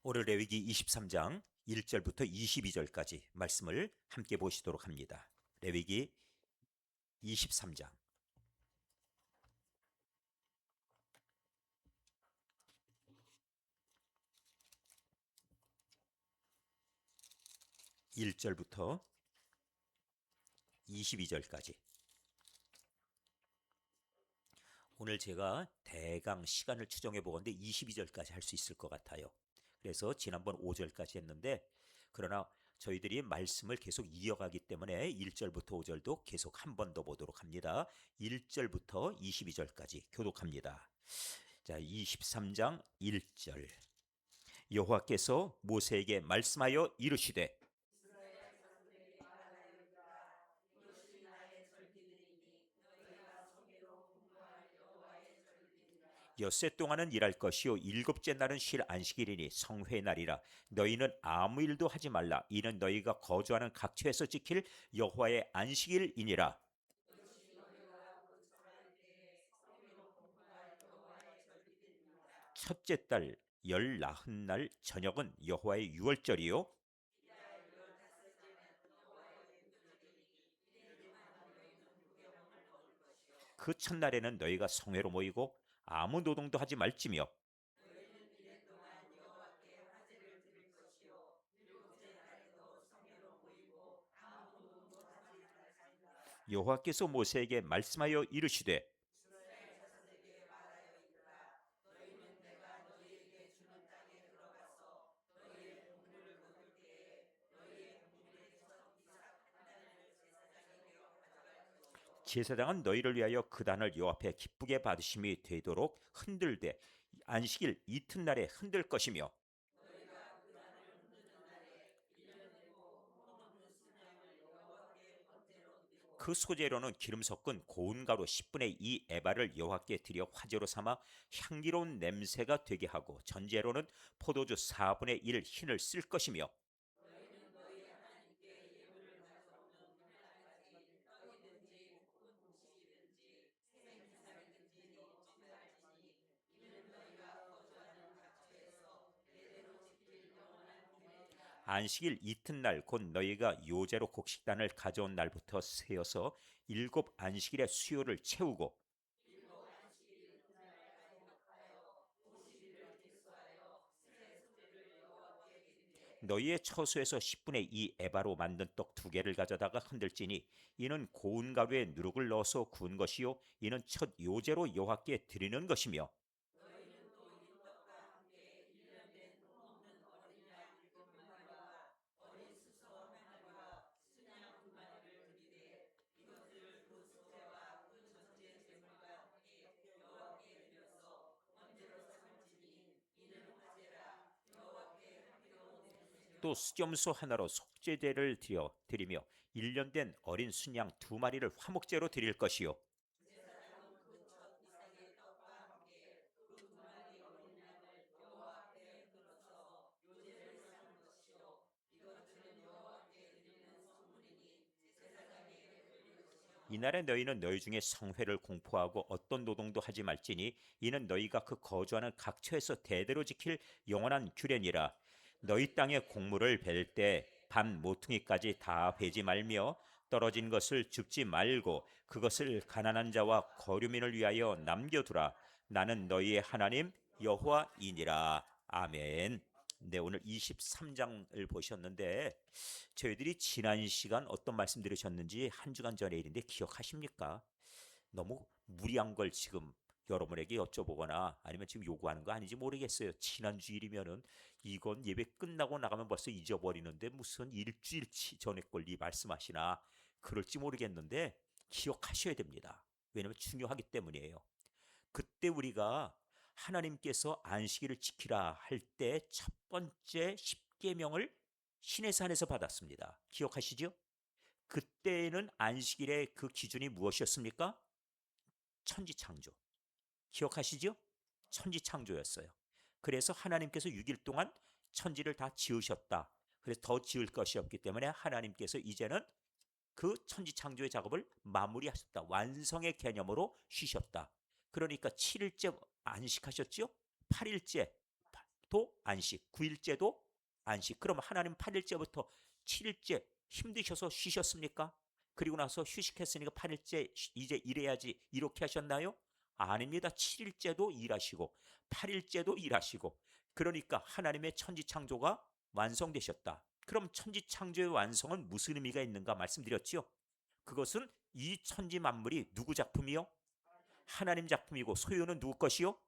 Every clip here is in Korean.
오늘 레위기 23장 1절부터 22절까지 말씀을 함께 보시도록 합니다. 레위기 23장 1절부터 22절까지. 오늘 제가 대강 시간을 추정해 보건데 22절까지 할 수 있을 것 같아요. 그래서 지난번 5절까지 했는데, 그러나 저희들이 말씀을 계속 이어가기 때문에 1절부터 5절도 계속 한 번 더 보도록 합니다. 1절부터 22절까지 교독합니다. 자, 23장 1절. 여호와께서 모세에게 말씀하여 이르시되, 엿새 동안은 일할 것이요 일곱째 날은 쉴 안식일이니 성회의 날이라. 너희는 아무 일도 하지 말라. 이는 너희가 거주하는 각처에서 지킬 여호와의 안식일이니라. 첫째 달 열 나흔 날 저녁은 여호와의 유월절이요 그 첫날에는 너희가 성회로 모이고 아무 노동도 하지 말지며, 여호와께서 모세에게 말씀하여 이르시되, 제사장은 너희를 위하여 그 단을 여 앞에 기쁘게 받으심이 되도록 흔들되 안식일 이튿날에 흔들 것이며, 그 소재로는 기름 섞은 고운 가루 10분의 2 에바를 여호와께 드려 화제로 삼아 향기로운 냄새가 되게 하고, 전제로는 포도주 4분의 1 흰을 쓸 것이며, 안식일 이튿날 곧 너희가 요제로 곡식단을 가져온 날부터 세어서 일곱 안식일의 수요를 채우고, 너희의 처소에서 10분의 2 에바로 만든 떡 2개를 가져다가 흔들지니 이는 고운 가루에 누룩을 넣어서 구운 것이요 이는 첫 요제로 여호와께 드리는 것이며, 또 수점소 하나로 속죄제를 드리며 1년 된 어린 순양 2마리를 화목제로 드릴 것이요 이날에 너희는 너희 중에 성회를 공포하고 어떤 노동도 하지 말지니 이는 너희가 그 거주하는 각처에서 대대로 지킬 영원한 규례니라. 너희 땅의 곡물을 벨 때 반 모퉁이까지 다 베지 말며 떨어진 것을 줍지 말고 그것을 가난한 자와 거류민을 위하여 남겨두라. 나는 너희의 하나님 여호와이니라. 아멘. 네, 오늘 23장을 보셨는데 저희들이 지난 시간 어떤 말씀 들으셨는지 한 주간 전의 일인데 기억하십니까? 너무 무리한 걸 지금 여러분에게 여쭤보거나 아니면 지금 요구하는 거 아닌지 모르겠어요. 지난 주일이면은 이건 예배 끝나고 나가면 벌써 잊어버리는데 무슨 일주일 전에 걸 이 말씀하시나 그럴지 모르겠는데 기억하셔야 됩니다. 왜냐하면 중요하기 때문이에요. 그때 우리가 하나님께서 안식일을 지키라 할 때 첫 번째 십계명을 시내산에서 받았습니다. 기억하시죠? 그때는 안식일의 그 기준이 무엇이었습니까? 천지창조. 기억하시죠? 천지창조였어요. 그래서 하나님께서 6일 동안 천지를 다 지으셨다. 그래서 더 지을 것이 없기 때문에 하나님께서 이제는 그 천지창조의 작업을 마무리하셨다. 완성의 개념으로 쉬셨다. 그러니까 7일째 안식하셨죠? 8일째 sabbat도 안식, 9일째도 안식. 그럼 하나님 8일째부터 7일째 힘드셔서 쉬셨습니까? 그리고 나서 휴식했으니까 8일째 이제 일해야지 이렇게 하셨나요? 아닙니다. 7일째도 일하시고 8일째도 일하시고, 그러니까 하나님의 천지창조가 완성되셨다. 그럼 천지창조의 완성은 무슨 의미가 있는가 말씀드렸지요. 그것은 이 천지 만물이 누구 작품이요? 하나님 작품이고 소유는 누구 것이요?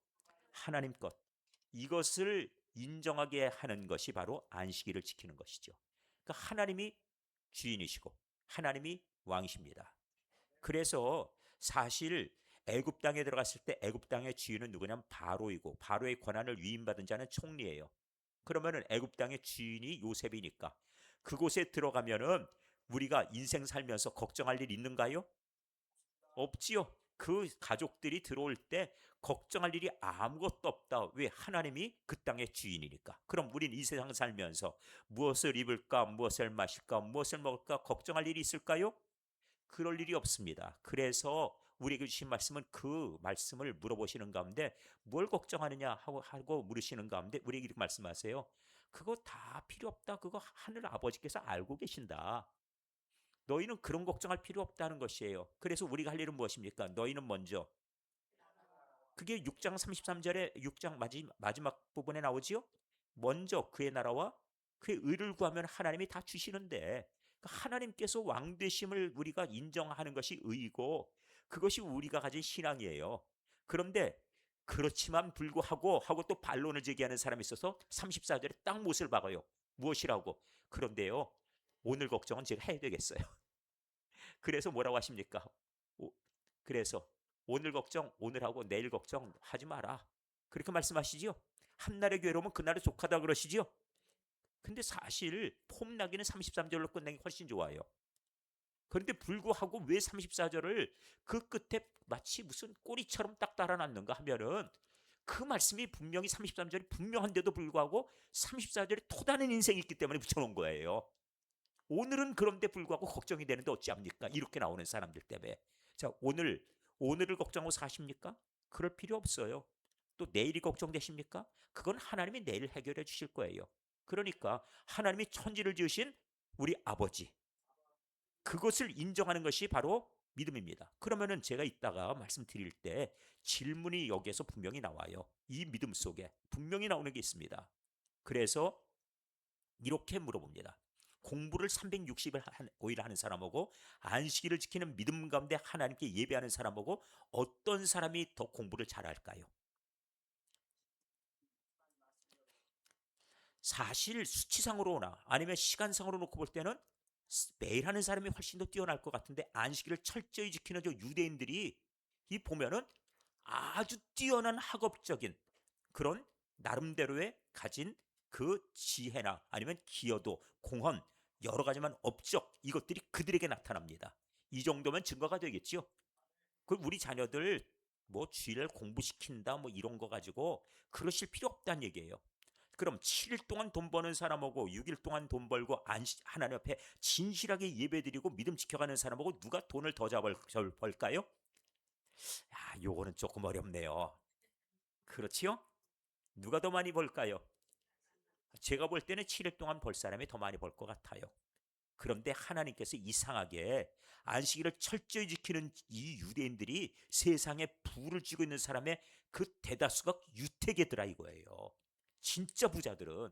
하나님 것. 이것을 인정하게 하는 것이 바로 안식일을 지키는 것이죠. 그러니까 하나님이 주인이시고 하나님이 왕이십니다. 그래서 사실 애굽 땅에 들어갔을 때 애굽 땅의 주인은 누구냐면 바로이고, 바로의 권한을 위임받은 자는 총리예요. 그러면은 애굽 땅의 주인이 요셉이니까 그곳에 들어가면은 우리가 인생 살면서 걱정할 일 있는가요? 없지요. 그 가족들이 들어올 때 걱정할 일이 아무것도 없다. 왜? 하나님이 그 땅의 주인이니까. 그럼 우린 이 세상 살면서 무엇을 입을까, 무엇을 마실까, 무엇을 먹을까 걱정할 일이 있을까요? 그럴 일이 없습니다. 그래서 우리에게 주신 말씀은 그 말씀을 물어보시는 가운데 뭘 걱정하느냐 하고 물으시는 가운데 우리에게 이렇게 말씀하세요. 그거 다 필요 없다. 그거 하늘 아버지께서 알고 계신다. 너희는 그런 걱정할 필요 없다는 것이에요. 그래서 우리가 할 일은 무엇입니까? 너희는 먼저, 그게 6장 33절에 6장 마지막 부분에 나오지요. 먼저 그의 나라와 그의 의를 구하면 하나님이 다 주시는데, 하나님께서 왕 되심을 우리가 인정하는 것이 의이고 그것이 우리가 가진 신앙이에요. 그런데 그렇지만 불구하고 하고 또 반론을 제기하는 사람이 있어서 34절에 딱 못을 박아요. 무엇이라고? 그런데요, 오늘 걱정은 제가 해야 되겠어요. 그래서 뭐라고 하십니까? 그래서 오늘 걱정 오늘 하고 내일 걱정 하지 마라. 그렇게 말씀하시지요. 한날의 괴로움은 그날의 족하다 그러시지요. 근데 사실 폼나기는 33절로 끝내기 훨씬 좋아요. 그런데 불구하고 왜 34절을 그 끝에 마치 무슨 꼬리처럼 딱 달아놨는가 하면은 그 말씀이 분명히 33절이 분명한데도 불구하고 34절에 토다는 인생이 있기 때문에 붙여놓은 거예요. 오늘은 그런데 불구하고 걱정이 되는데 어찌합니까? 이렇게 나오는 사람들 때문에. 자, 오늘을 걱정하고 사십니까? 그럴 필요 없어요. 또 내일이 걱정되십니까? 그건 하나님이 내일 해결해 주실 거예요. 그러니까 하나님이 천지를 지으신 우리 아버지, 그것을 인정하는 것이 바로 믿음입니다. 그러면은 제가 이따가 말씀드릴 때 질문이 여기에서 분명히 나와요. 이 믿음 속에 분명히 나오는 게 있습니다. 그래서 이렇게 물어봅니다. 공부를 365일 하는 사람하고 안식일을 지키는 믿음 가운데 하나님께 예배하는 사람하고 어떤 사람이 더 공부를 잘할까요? 사실 수치상으로나 아니면 시간상으로 놓고 볼 때는 매일 하는 사람이 훨씬 더 뛰어날 것 같은데, 안식일을 철저히 지키는 저 유대인들이 이 보면은 아주 뛰어난 학업적인 그런 나름대로의 가진 그 지혜나 아니면 기여도, 공헌, 여러 가지만 업적, 이것들이 그들에게 나타납니다. 이 정도면 증거가 되겠지요. 그 우리 자녀들 뭐 주일 공부시킨다 뭐 이런 거 가지고 그러실 필요 없다는 얘기예요. 그럼 7일 동안 돈 버는 사람하고 6일 동안 돈 벌고 하나님 앞에 진실하게 예배드리고 믿음 지켜가는 사람하고 누가 돈을 더 벌까요? 야, 요거는 조금 어렵네요. 그렇지요? 누가 더 많이 벌까요? 제가 볼 때는 7일 동안 벌 사람이 더 많이 벌 것 같아요. 그런데 하나님께서 이상하게 안식일을 철저히 지키는 이 유대인들이 세상에 부를 쥐고 있는 사람의 그 대다수가 유태계더라 이거예요. 진짜 부자들은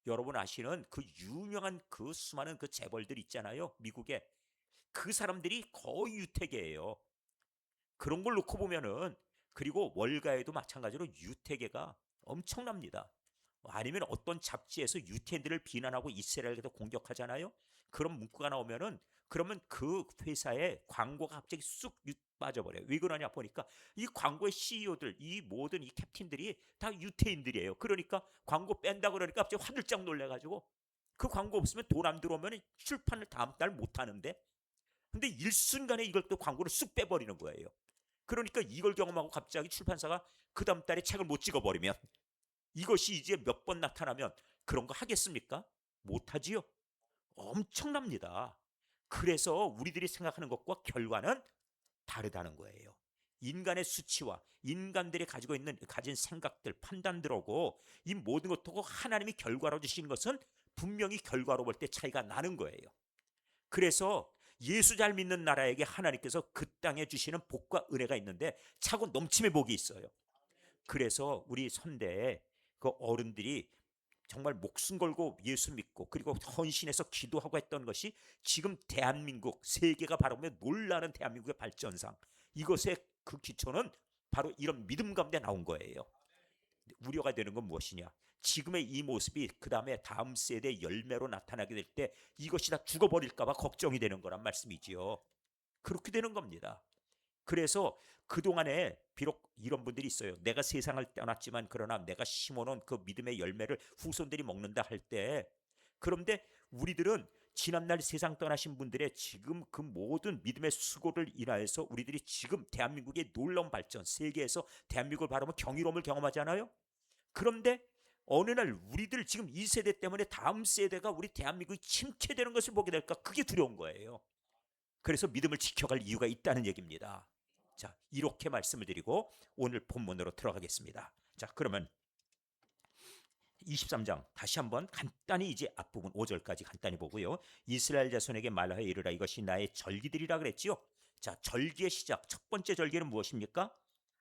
여러분 아시는 그 유명한 그 수많은 그 재벌들 있잖아요. 미국에 그 사람들이 거의 유태계예요. 그런 걸 놓고 보면은, 그리고 월가에도 마찬가지로 유태계가 엄청납니다. 아니면 어떤 잡지에서 유태인들을 비난하고 이스라엘에서 공격하잖아요. 그런 문구가 나오면은 그러면 그 회사의 광고가 갑자기 쑥 빠져버려요. 왜 그러냐 보니까 이 광고의 CEO들, 이 모든 이 캡틴들이 다 유태인들이에요. 그러니까 광고 뺀다 그러니까 갑자기 화들짝 놀래가지고 그 광고 없으면 돈 안 들어오면 출판을 다음 달 못 하는데, 근데 일순간에 이걸 또 광고를 쑥 빼버리는 거예요. 그러니까 이걸 경험하고 갑자기 출판사가 그 다음 달에 책을 못 찍어버리면, 이것이 이제 몇 번 나타나면 그런 거 하겠습니까? 못하지요. 엄청납니다. 그래서 우리들이 생각하는 것과 결과는 다르다는 거예요. 인간의 수치와 인간들이 가진 생각들, 판단들하고 이 모든 것하고 하나님이 결과로 주신 것은 분명히 결과로 볼 때 차이가 나는 거예요. 그래서 예수 잘 믿는 나라에게 하나님께서 그 땅에 주시는 복과 은혜가 있는데 차고 넘침의 복이 있어요. 그래서 우리 선대에 그 어른들이 정말 목숨 걸고 예수 믿고 그리고 헌신해서 기도하고 했던 것이 지금 대한민국, 세계가 바라보며 놀라는 대한민국의 발전상, 이것의 그 기초는 바로 이런 믿음 가운데 나온 거예요. 우려가 되는 건 무엇이냐? 지금의 이 모습이 그 다음에 다음 세대 열매로 나타나게 될 때 이것이 다 죽어버릴까 봐 걱정이 되는 거란 말씀이지요. 그렇게 되는 겁니다. 그래서 그동안에 비록 이런 분들이 있어요. 내가 세상을 떠났지만 그러나 내가 심어놓은 그 믿음의 열매를 후손들이 먹는다 할 때, 그런데 우리들은 지난날 세상 떠나신 분들의 지금 그 모든 믿음의 수고를 인하여서 우리들이 지금 대한민국의 놀라운 발전, 세계에서 대한민국을 바라보면 경이로움을 경험하잖아요. 그런데 어느 날 우리들 지금 이 세대 때문에 다음 세대가 우리 대한민국이 침체되는 것을 보게 될까, 그게 두려운 거예요. 그래서 믿음을 지켜갈 이유가 있다는 얘기입니다. 자, 이렇게 말씀을 드리고 오늘 본문으로 들어가겠습니다. 자, 그러면 23장 다시 한번 간단히 이제 앞부분 5절까지 간단히 보고요. 이스라엘 자손에게 말하여 이르라, 이것이 나의 절기들이라 그랬지요. 자, 절기의 시작, 첫 번째 절기는 무엇입니까?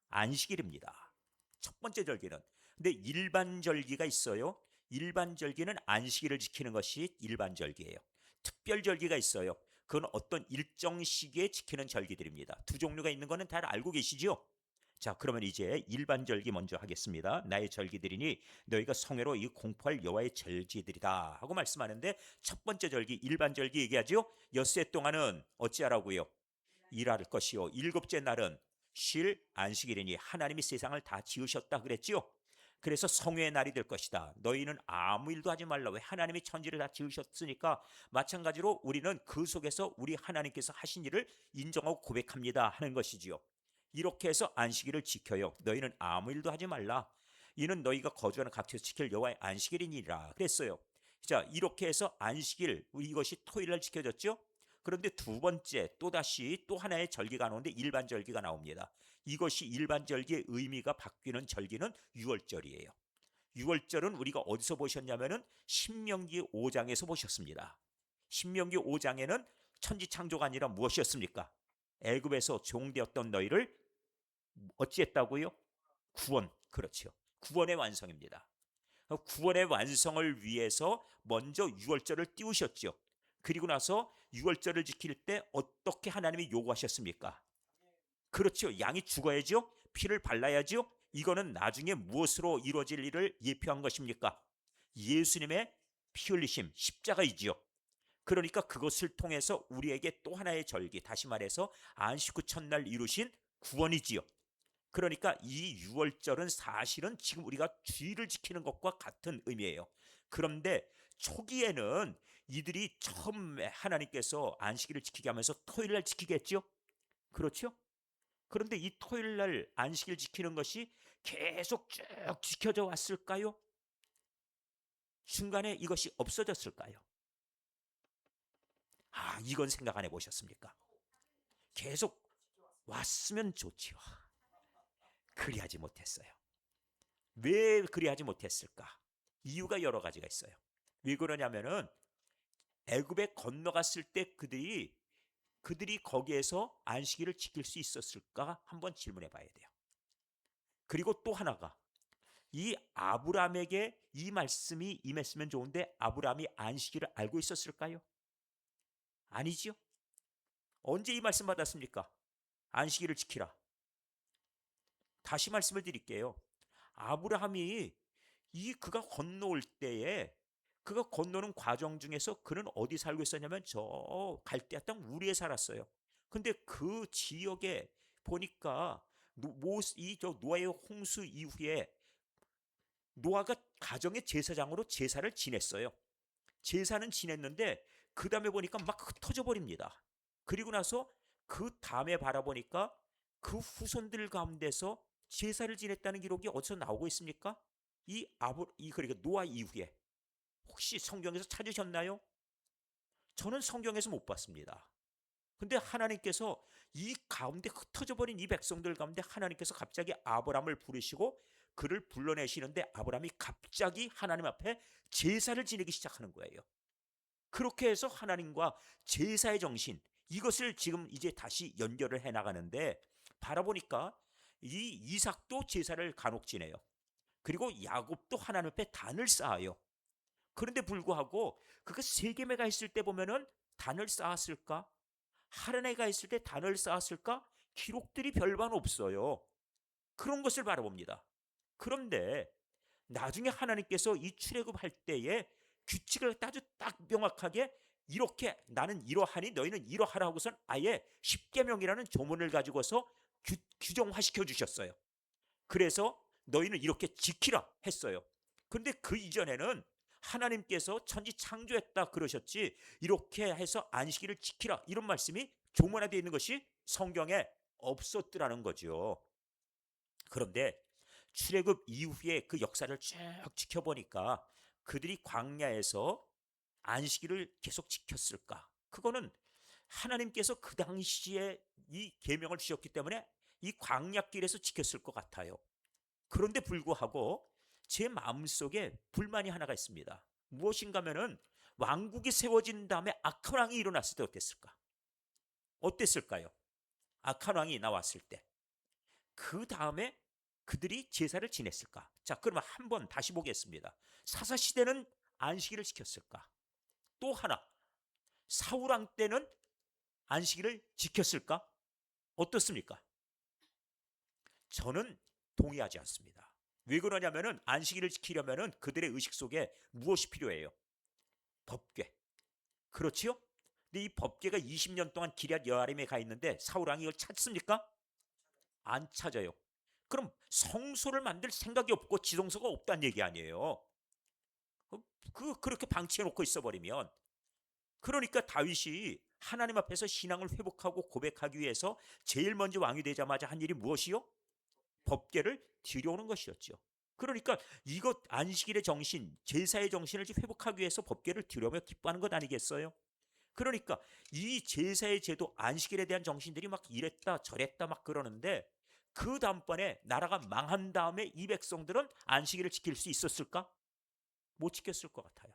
안식일입니다. 첫 번째 절기는. 근데 일반 절기가 있어요. 일반 절기는 안식일을 지키는 것이 일반 절기예요. 특별 절기가 있어요. 그건 어떤 일정 시기에 지키는 절기들입니다. 두 종류가 있는 거는 다 알고 계시죠? 자, 그러면 이제 일반 절기 먼저 하겠습니다. 나의 절기들이니 너희가 성회로 이 공포할 여호와의 절기들이다 하고 말씀하는데, 첫 번째 절기 일반 절기 얘기하죠. 엿새 동안은 어찌하라고요? 일할 것이요, 일곱째 날은 쉴 안식일이니 하나님이 세상을 다 지으셨다 그랬지요. 그래서 성회의 날이 될 것이다. 너희는 아무 일도 하지 말라. 왜? 하나님이 천지를 다 지으셨으니까. 마찬가지로 우리는 그 속에서 우리 하나님께서 하신 일을 인정하고 고백합니다 하는 것이지요. 이렇게 해서 안식일을 지켜요. 너희는 아무 일도 하지 말라. 이는 너희가 거주하는 각처에서 지킬 여호와의 안식일이니라 그랬어요. 자, 이렇게 해서 안식일, 이것이 토요일날 지켜졌죠. 그런데 두 번째 또다시 또 하나의 절기가 나오는데 일반 절기가 나옵니다. 이것이 일반 절기의 의미가 바뀌는 절기는 유월절이에요. 유월절은 우리가 어디서 보셨냐면은 신명기 5장에서 보셨습니다. 신명기 5장에는 천지창조가 아니라 무엇이었습니까? 애굽에서 종되었던 너희를 어찌했다고요? 구원. 그렇죠. 구원의 완성입니다. 구원의 완성을 위해서 먼저 유월절을 띄우셨죠. 그리고 나서 유월절을 지킬 때 어떻게 하나님이 요구하셨습니까? 그렇죠. 양이 죽어야죠. 피를 발라야죠. 이거는 나중에 무엇으로 이루어질 일을 예표한 것입니까? 예수님의 피 흘리심, 십자가이지요. 그러니까 그것을 통해서 우리에게 또 하나의 절기, 다시 말해서 안식 후 첫날 이루신 구원이지요. 그러니까 이 유월절은 사실은 지금 우리가 주일을 지키는 것과 같은 의미예요. 그런데 초기에는 이들이 처음에 하나님께서 안식일을 지키게 하면서 토요일날 지키겠죠? 그렇죠? 그런데 이 토요일날 안식일 지키는 것이 계속 쭉 지켜져 왔을까요? 중간에 이것이 없어졌을까요? 아, 이건 생각 안 해보셨습니까? 계속 왔으면 좋지요. 그리하지 못했어요. 왜 그리하지 못했을까? 이유가 여러 가지가 있어요. 왜 그러냐면은 애굽에 건너갔을 때 그들이 거기에서 안식일을 지킬 수 있었을까 한번 질문해 봐야 돼요. 그리고 또 하나가, 이 아브라함에게 이 말씀이 임했으면 좋은데 아브라함이 안식일을 알고 있었을까요? 아니지요. 언제 이 말씀 받았습니까? 안식일을 지키라. 다시 말씀을 드릴게요. 아브라함이 그가 건너올 때에, 그가 건너는 과정 중에서 그는 어디 살고 있었냐면 저 갈대아 땅 우리에 살았어요. 근데 그 지역에 보니까 저 노아의 홍수 이후에 노아가 가정의 제사장으로 제사를 지냈어요. 제사는 지냈는데 그 다음에 보니까 막 흩어져 버립니다. 그리고 나서 그 다음에 바라보니까 그 후손들 가운데서 제사를 지냈다는 기록이 어디서 나오고 있습니까? 그러니까 노아 이후에 혹시 성경에서 찾으셨나요? 저는 성경에서 못 봤습니다. 근데 하나님께서 이 가운데 흩어져 버린 이 백성들 가운데 하나님께서 갑자기 아브라함을 부르시고 그를 불러내시는데 아브라함이 갑자기 하나님 앞에 제사를 지내기 시작하는 거예요. 그렇게 해서 하나님과 제사의 정신, 이것을 지금 이제 다시 연결을 해 나가는데, 바라보니까 이 이삭도 제사를 간혹 지내요. 그리고 야곱도 하나님 앞에 단을 쌓아요. 그런데 불구하고 그가 세겜에 가 있을 때 보면은 단을 쌓았을까? 하란에 가 있을 때 단을 쌓았을까? 기록들이 별반 없어요. 그런 것을 바라봅니다. 그런데 나중에 하나님께서 이 출애굽할 때에 규칙을 아주 딱 명확하게, 이렇게 나는 이러하니 너희는 이러하라 하고선 아예 십계명이라는 조문을 가지고서 규정화시켜 주셨어요. 그래서 너희는 이렇게 지키라 했어요. 그런데 그 이전에는 하나님께서 천지 창조했다 그러셨지, 이렇게 해서 안식일을 지키라 이런 말씀이 조문화되어 있는 것이 성경에 없었더라는 거죠. 그런데 출애굽 이후에 그 역사를 쭉 지켜보니까 그들이 광야에서 안식일을 계속 지켰을까? 그거는 하나님께서 그 당시에 이 계명을 주셨기 때문에 이 광야길에서 지켰을 것 같아요. 그런데 불구하고 제 마음속에 불만이 하나가 있습니다. 무엇인가 하면은 왕국이 세워진 다음에 악한 왕이 일어났을 때 어땠을까? 어땠을까요? 악한 왕이 나왔을 때 그 다음에 그들이 제사를 지냈을까? 자, 그러면 한번 다시 보겠습니다. 사사 시대는 안식일을 지켰을까? 또 하나, 사울 왕 때는 안식일을 지켰을까? 어떻습니까? 저는 동의하지 않습니다. 왜 그러냐면은 안식일을 지키려면은 그들의 의식 속에 무엇이 필요해요? 법궤. 그렇지요? 근데 이 법궤가 20년 동안 기럇 여아림에 가 있는데 사울 왕이 이걸 찾습니까? 안 찾아요. 그럼 성소를 만들 생각이 없고 지성소가 없다는 얘기 아니에요. 그렇게 방치해 놓고 있어 버리면, 그러니까 다윗이 하나님 앞에서 신앙을 회복하고 고백하기 위해서 제일 먼저 왕이 되자마자 한 일이 무엇이요? 법궤를 들여오는 것이었죠. 그러니까 이것 안식일의 정신, 제사의 정신을 회복하기 위해서 법궤를 들여오며 기뻐하는 것 아니겠어요? 그러니까 이 제사의 제도, 안식일에 대한 정신들이 막 이랬다 저랬다 막 그러는데, 그 다음번에 나라가 망한 다음에 이 백성들은 안식일을 지킬 수 있었을까? 못 지켰을 것 같아요.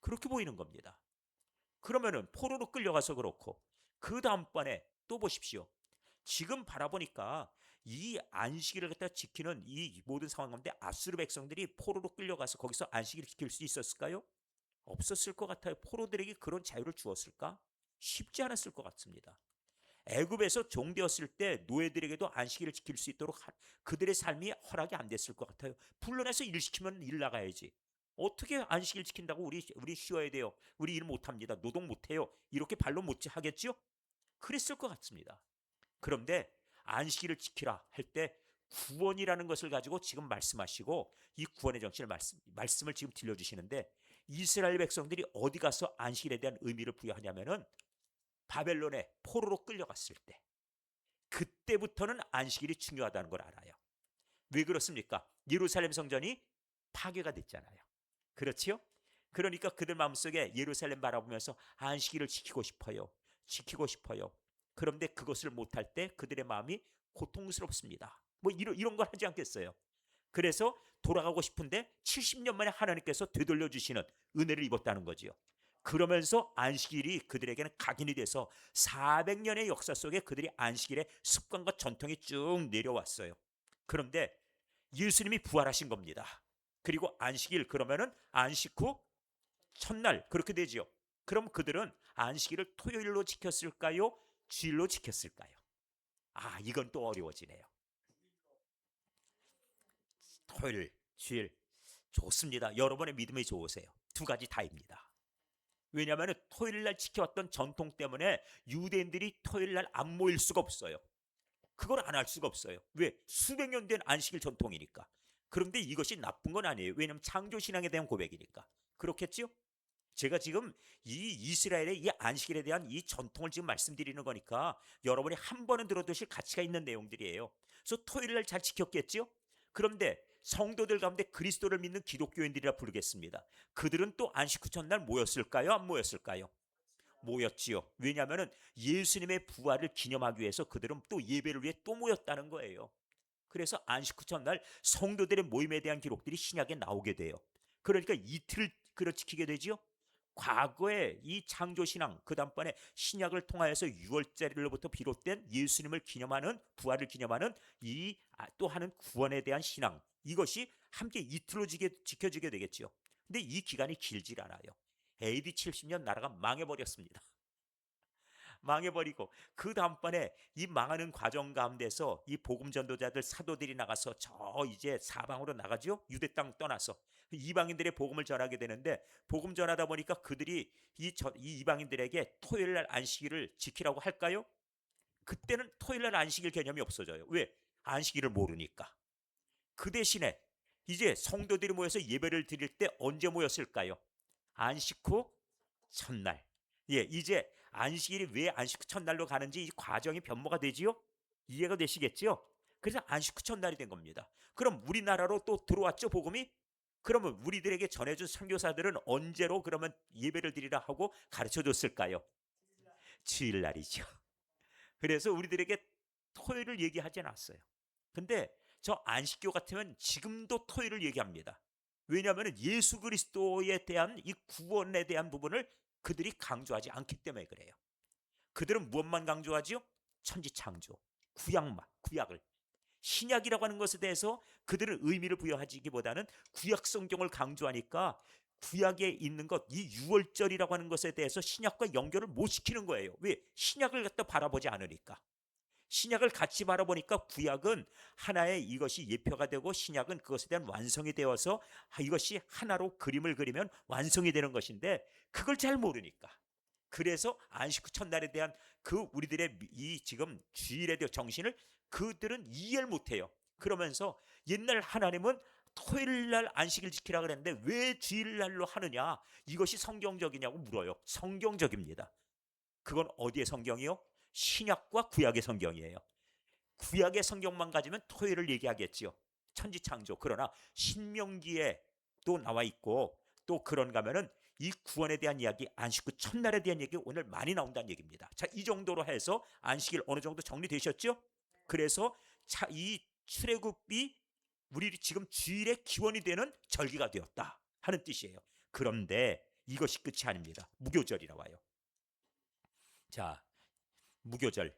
그렇게 보이는 겁니다. 그러면은 포로로 끌려가서 그렇고, 그 다음번에 또 보십시오. 지금 바라보니까 이 안식일을 갖다 지키는 이 모든 상황 가운데 아수르 백성들이 포로로 끌려가서 거기서 안식일을 지킬 수 있었을까요? 없었을 것 같아요. 포로들에게 그런 자유를 주었을까? 쉽지 않았을 것 같습니다. 애굽에서 종되었을 때 노예들에게도 안식일을 지킬 수 있도록 그들의 삶이 허락이 안 됐을 것 같아요. 불러내서 일 시키면 일 나가야지. 어떻게 안식일 지킨다고 우리 쉬어야 돼요. 우리 일 못합니다. 노동 못해요. 이렇게 반론 못 하겠지요? 그랬을 것 같습니다. 그런데 안식일을 지키라 할 때 구원이라는 것을 가지고 지금 말씀하시고, 이 구원의 정신을 말씀을 지금 들려주시는데, 이스라엘 백성들이 어디 가서 안식일에 대한 의미를 부여하냐면은 바벨론에 포로로 끌려갔을 때, 그때부터는 안식일이 중요하다는 걸 알아요. 왜 그렇습니까? 예루살렘 성전이 파괴가 됐잖아요. 그렇지요? 그러니까 그들 마음속에 예루살렘 바라보면서 안식일을 지키고 싶어요. 지키고 싶어요. 그런데 그것을 못할 때 그들의 마음이 고통스럽습니다. 뭐 이런 걸 하지 않겠어요? 그래서 돌아가고 싶은데 70년 만에 하나님께서 되돌려 주시는 은혜를 입었다는 거지요. 그러면서 안식일이 그들에게는 각인이 돼서 400년의 역사 속에 그들이 안식일의 습관과 전통이 쭉 내려왔어요. 그런데 예수님이 부활하신 겁니다. 그리고 안식일, 그러면은 안식 후 첫날 그렇게 되지요. 그럼 그들은 안식일을 토요일로 지켰을까요? 주일로 지켰을까요? 아, 이건 또 어려워지네요. 토요일, 주일 좋습니다. 여러분의 믿음이 좋으세요. 두 가지 다입니다. 왜냐하면 토요일 날 지켜왔던 전통 때문에 유대인들이 토요일 날 안 모일 수가 없어요. 그걸 안 할 수가 없어요. 왜? 수백 년 된 안식일 전통이니까. 그런데 이것이 나쁜 건 아니에요. 왜냐하면 창조 신앙에 대한 고백이니까. 그렇겠죠? 제가 지금 이 이스라엘의 이 안식일에 대한 이 전통을 지금 말씀드리는 거니까 여러분이 한 번은 들어두실 가치가 있는 내용들이에요. 그래서 토요일 날 잘 지켰겠지요? 그런데 성도들 가운데 그리스도를 믿는 기독교인들이라 부르겠습니다. 그들은 또 안식 후 첫날 모였을까요? 안 모였을까요? 모였지요. 왜냐하면 예수님의 부활을 기념하기 위해서 그들은 또 예배를 위해 또 모였다는 거예요. 그래서 안식 후 첫날 성도들의 모임에 대한 기록들이 신약에 나오게 돼요. 그러니까 이틀을 지키게 되지요. 과거에 이 창조신앙 그 다음번에 신약을 통하여서 6월절로부터 비롯된 예수님을 기념하는 부활을 기념하는 이 또 하는 구원에 대한 신앙 이것이 함께 이틀로 지켜지게 되겠죠. 근데 이 기간이 길질 않아요. AD 70년 나라가 망해버렸습니다. 망해버리고 그 다음번에 이 망하는 과정 가운데서 이 복음 전도자들 사도들이 나가서 저 이제 사방으로 나가죠. 유대 땅 떠나서 이방인들의 복음을 전하게 되는데 복음 전하다 보니까 그들이 이 이방인들에게 토요일 날 안식일을 지키라고 할까요? 그때는 토요일 날 안식일 개념이 없어져요. 왜? 안식일을 모르니까. 그 대신에 이제 성도들이 모여서 예배를 드릴 때 언제 모였을까요? 안식 후 첫날. 예, 이제 안식일이 왜 안식 후 첫날로 가는지 이 과정이 변모가 되지요? 이해가 되시겠지요? 그래서 안식 후 첫날이 된 겁니다. 그럼 우리나라로 또 들어왔죠, 복음이? 그러면 우리들에게 전해준 선교사들은 언제로 그러면 예배를 드리라 하고 가르쳐 줬을까요? 주일날이죠. 그래서 우리들에게 토요일을 얘기하지 않았어요. 근데 저 안식교 같으면 지금도 토요일을 얘기합니다. 왜냐하면 예수 그리스도에 대한 이 구원에 대한 부분을 그들이 강조하지 않기 때문에 그래요. 그들은 무엇만 강조하지요? 천지창조, 구약을. 신약이라고 하는 것에 대해서 그들은 의미를 부여하기보다는 구약 성경을 강조하니까 구약에 있는 것, 이 유월절이라고 하는 것에 대해서 신약과 연결을 못 시키는 거예요. 왜? 신약을 갖다 바라보지 않으니까. 신약을 같이 바라보니까 구약은 하나의 이것이 예표가 되고 신약은 그것에 대한 완성이 되어서 이것이 하나로 그림을 그리면 완성이 되는 것인데 그걸 잘 모르니까 그래서 안식 후 첫날에 대한 그 우리들의 이 지금 주일에 대한 정신을 그들은 이해를 못해요. 그러면서 옛날 하나님은 토요일 날 안식일 지키라 그랬는데 왜 주일 날로 하느냐 이것이 성경적이냐고 물어요. 성경적입니다. 그건 어디의 성경이요? 신약과 구약의 성경이에요. 구약의 성경만 가지면 토요일을 얘기하겠지요. 천지창조. 그러나 신명기에 또 나와 있고 또 그런가 하면은 이 구원에 대한 이야기, 안식 후 첫날에 대한 얘기 오늘 많이 나온다는 얘기입니다. 자, 이 정도로 해서 안식일 어느 정도 정리되셨죠? 그래서 이 출애굽이 우리 지금 주일의 기원이 되는 절기가 되었다 하는 뜻이에요. 그런데 이것이 끝이 아닙니다. 무교절이라 와요. 자, 무교절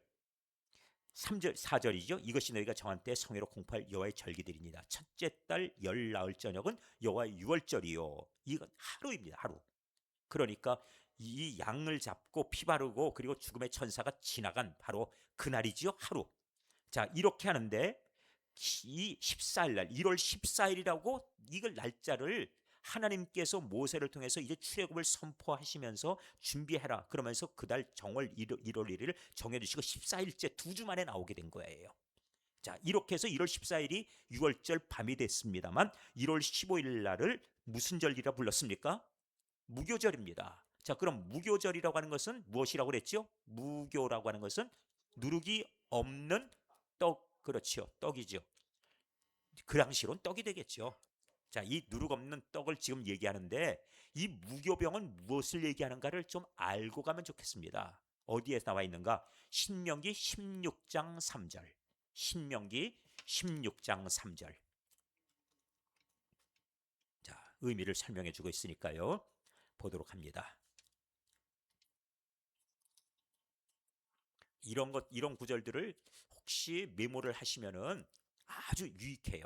3절 4절이죠. 이것이 너희가 정한 때 성회로 공포할 여호와의 절기들이니라. 첫째 달 열 나흘 저녁은 여호와의 유월절이요. 이건 하루입니다. 하루. 그러니까 이 양을 잡고 피 바르고 그리고 죽음의 천사가 지나간 바로 그날이지요. 하루. 자, 이렇게 하는데 이 14일 날 1월 14일이라고 이걸 날짜를 하나님께서 모세를 통해서 이제 출애굽을 선포하시면서 준비해라 그러면서 그달 정월 1월 1일 정해주시고 14일째 2주 만에 나오게 된 거예요. 자, 이렇게 해서 1월 14일이 6월절 밤이 됐습니다만 1월 15일 날을 무슨 절이라 불렀습니까? 무교절입니다. 자, 그럼 무교절이라고 하는 것은 무엇이라고 그랬죠? 무교라고 하는 것은 누룩이 없는 떡, 그렇죠. 떡이죠. 그 당시로는 떡이 되겠죠. 자, 이 누룩 없는 떡을 지금 얘기하는데 이 무교병은 무엇을 얘기하는가를 좀 알고 가면 좋겠습니다. 어디에 나와 있는가? 신명기 16장 3절. 신명기 16장 3절. 자, 의미를 설명해 주고 있으니까요. 보도록 합니다. 이런 구절들을 혹시 메모를 하시면은 아주 유익해요.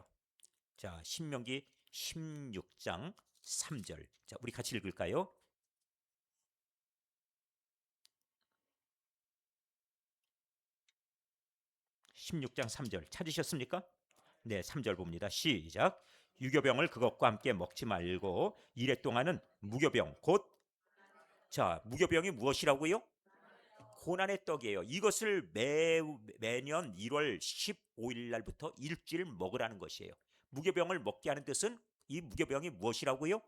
자, 신명기 16장 3절. 자, 우리 같이 읽을까요? 16장 3절 찾으셨습니까? 네, 3절 봅니다. 시작. 유교병을 그것과 함께 먹지 말고 이래 동안은 무교병 곧 자, 무교병이 무엇이라고요? 고난의 떡이에요. 이것을 매년 1월 15일 날부터 일주일 먹으라는 것이에요. 무교병을 먹게 하는 뜻은 이 무교병이 무엇이라고요?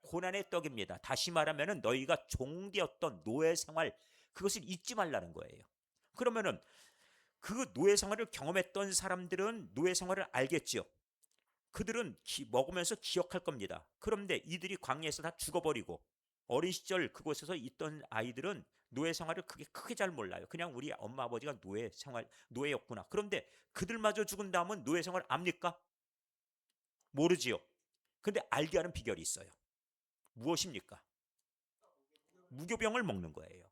고난의 떡입니다. 다시 말하면 너희가 종되었던 노예 생활 그것을 잊지 말라는 거예요. 그러면은 그 노예 생활을 경험했던 사람들은 노예 생활을 알겠죠. 그들은 먹으면서 기억할 겁니다. 그런데 이들이 광야에서 다 죽어버리고 어린 시절 그곳에서 있던 아이들은 노예 생활을 크게 잘 몰라요. 그냥 우리 엄마 아버지가 노예였구나. 그런데 그들마저 죽은 다음은 노예 생활 압니까? 모르지요. 근데 알게 하는 비결이 있어요. 무엇입니까? 무교병을 먹는 거예요.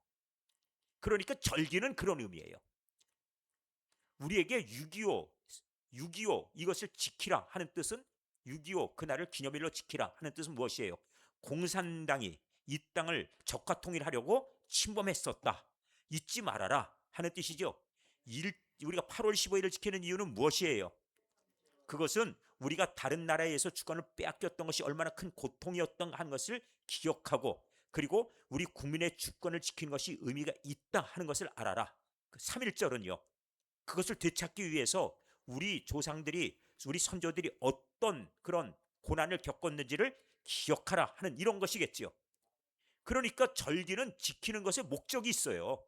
그러니까 절기는 그런 의미예요. 우리에게 6.25 이것을 지키라 하는 뜻은 6.25 그날을 기념일로 지키라 하는 뜻은 무엇이에요? 공산당이 이 땅을 적화 통일하려고 침범했었다. 잊지 말아라 하는 뜻이죠. 우리가 8월 15일을 지키는 이유는 무엇이에요? 그것은 우리가 다른 나라에서 주권을 빼앗겼던 것이 얼마나 큰 고통이었던 하는 것을 기억하고 그리고 우리 국민의 주권을 지키는 것이 의미가 있다 하는 것을 알아라. 3.1절은요. 그것을 되찾기 위해서 우리 조상들이 우리 선조들이 어떤 그런 고난을 겪었는지를 기억하라 하는 이런 것이겠지요. 그러니까 절기는 지키는 것에 목적이 있어요.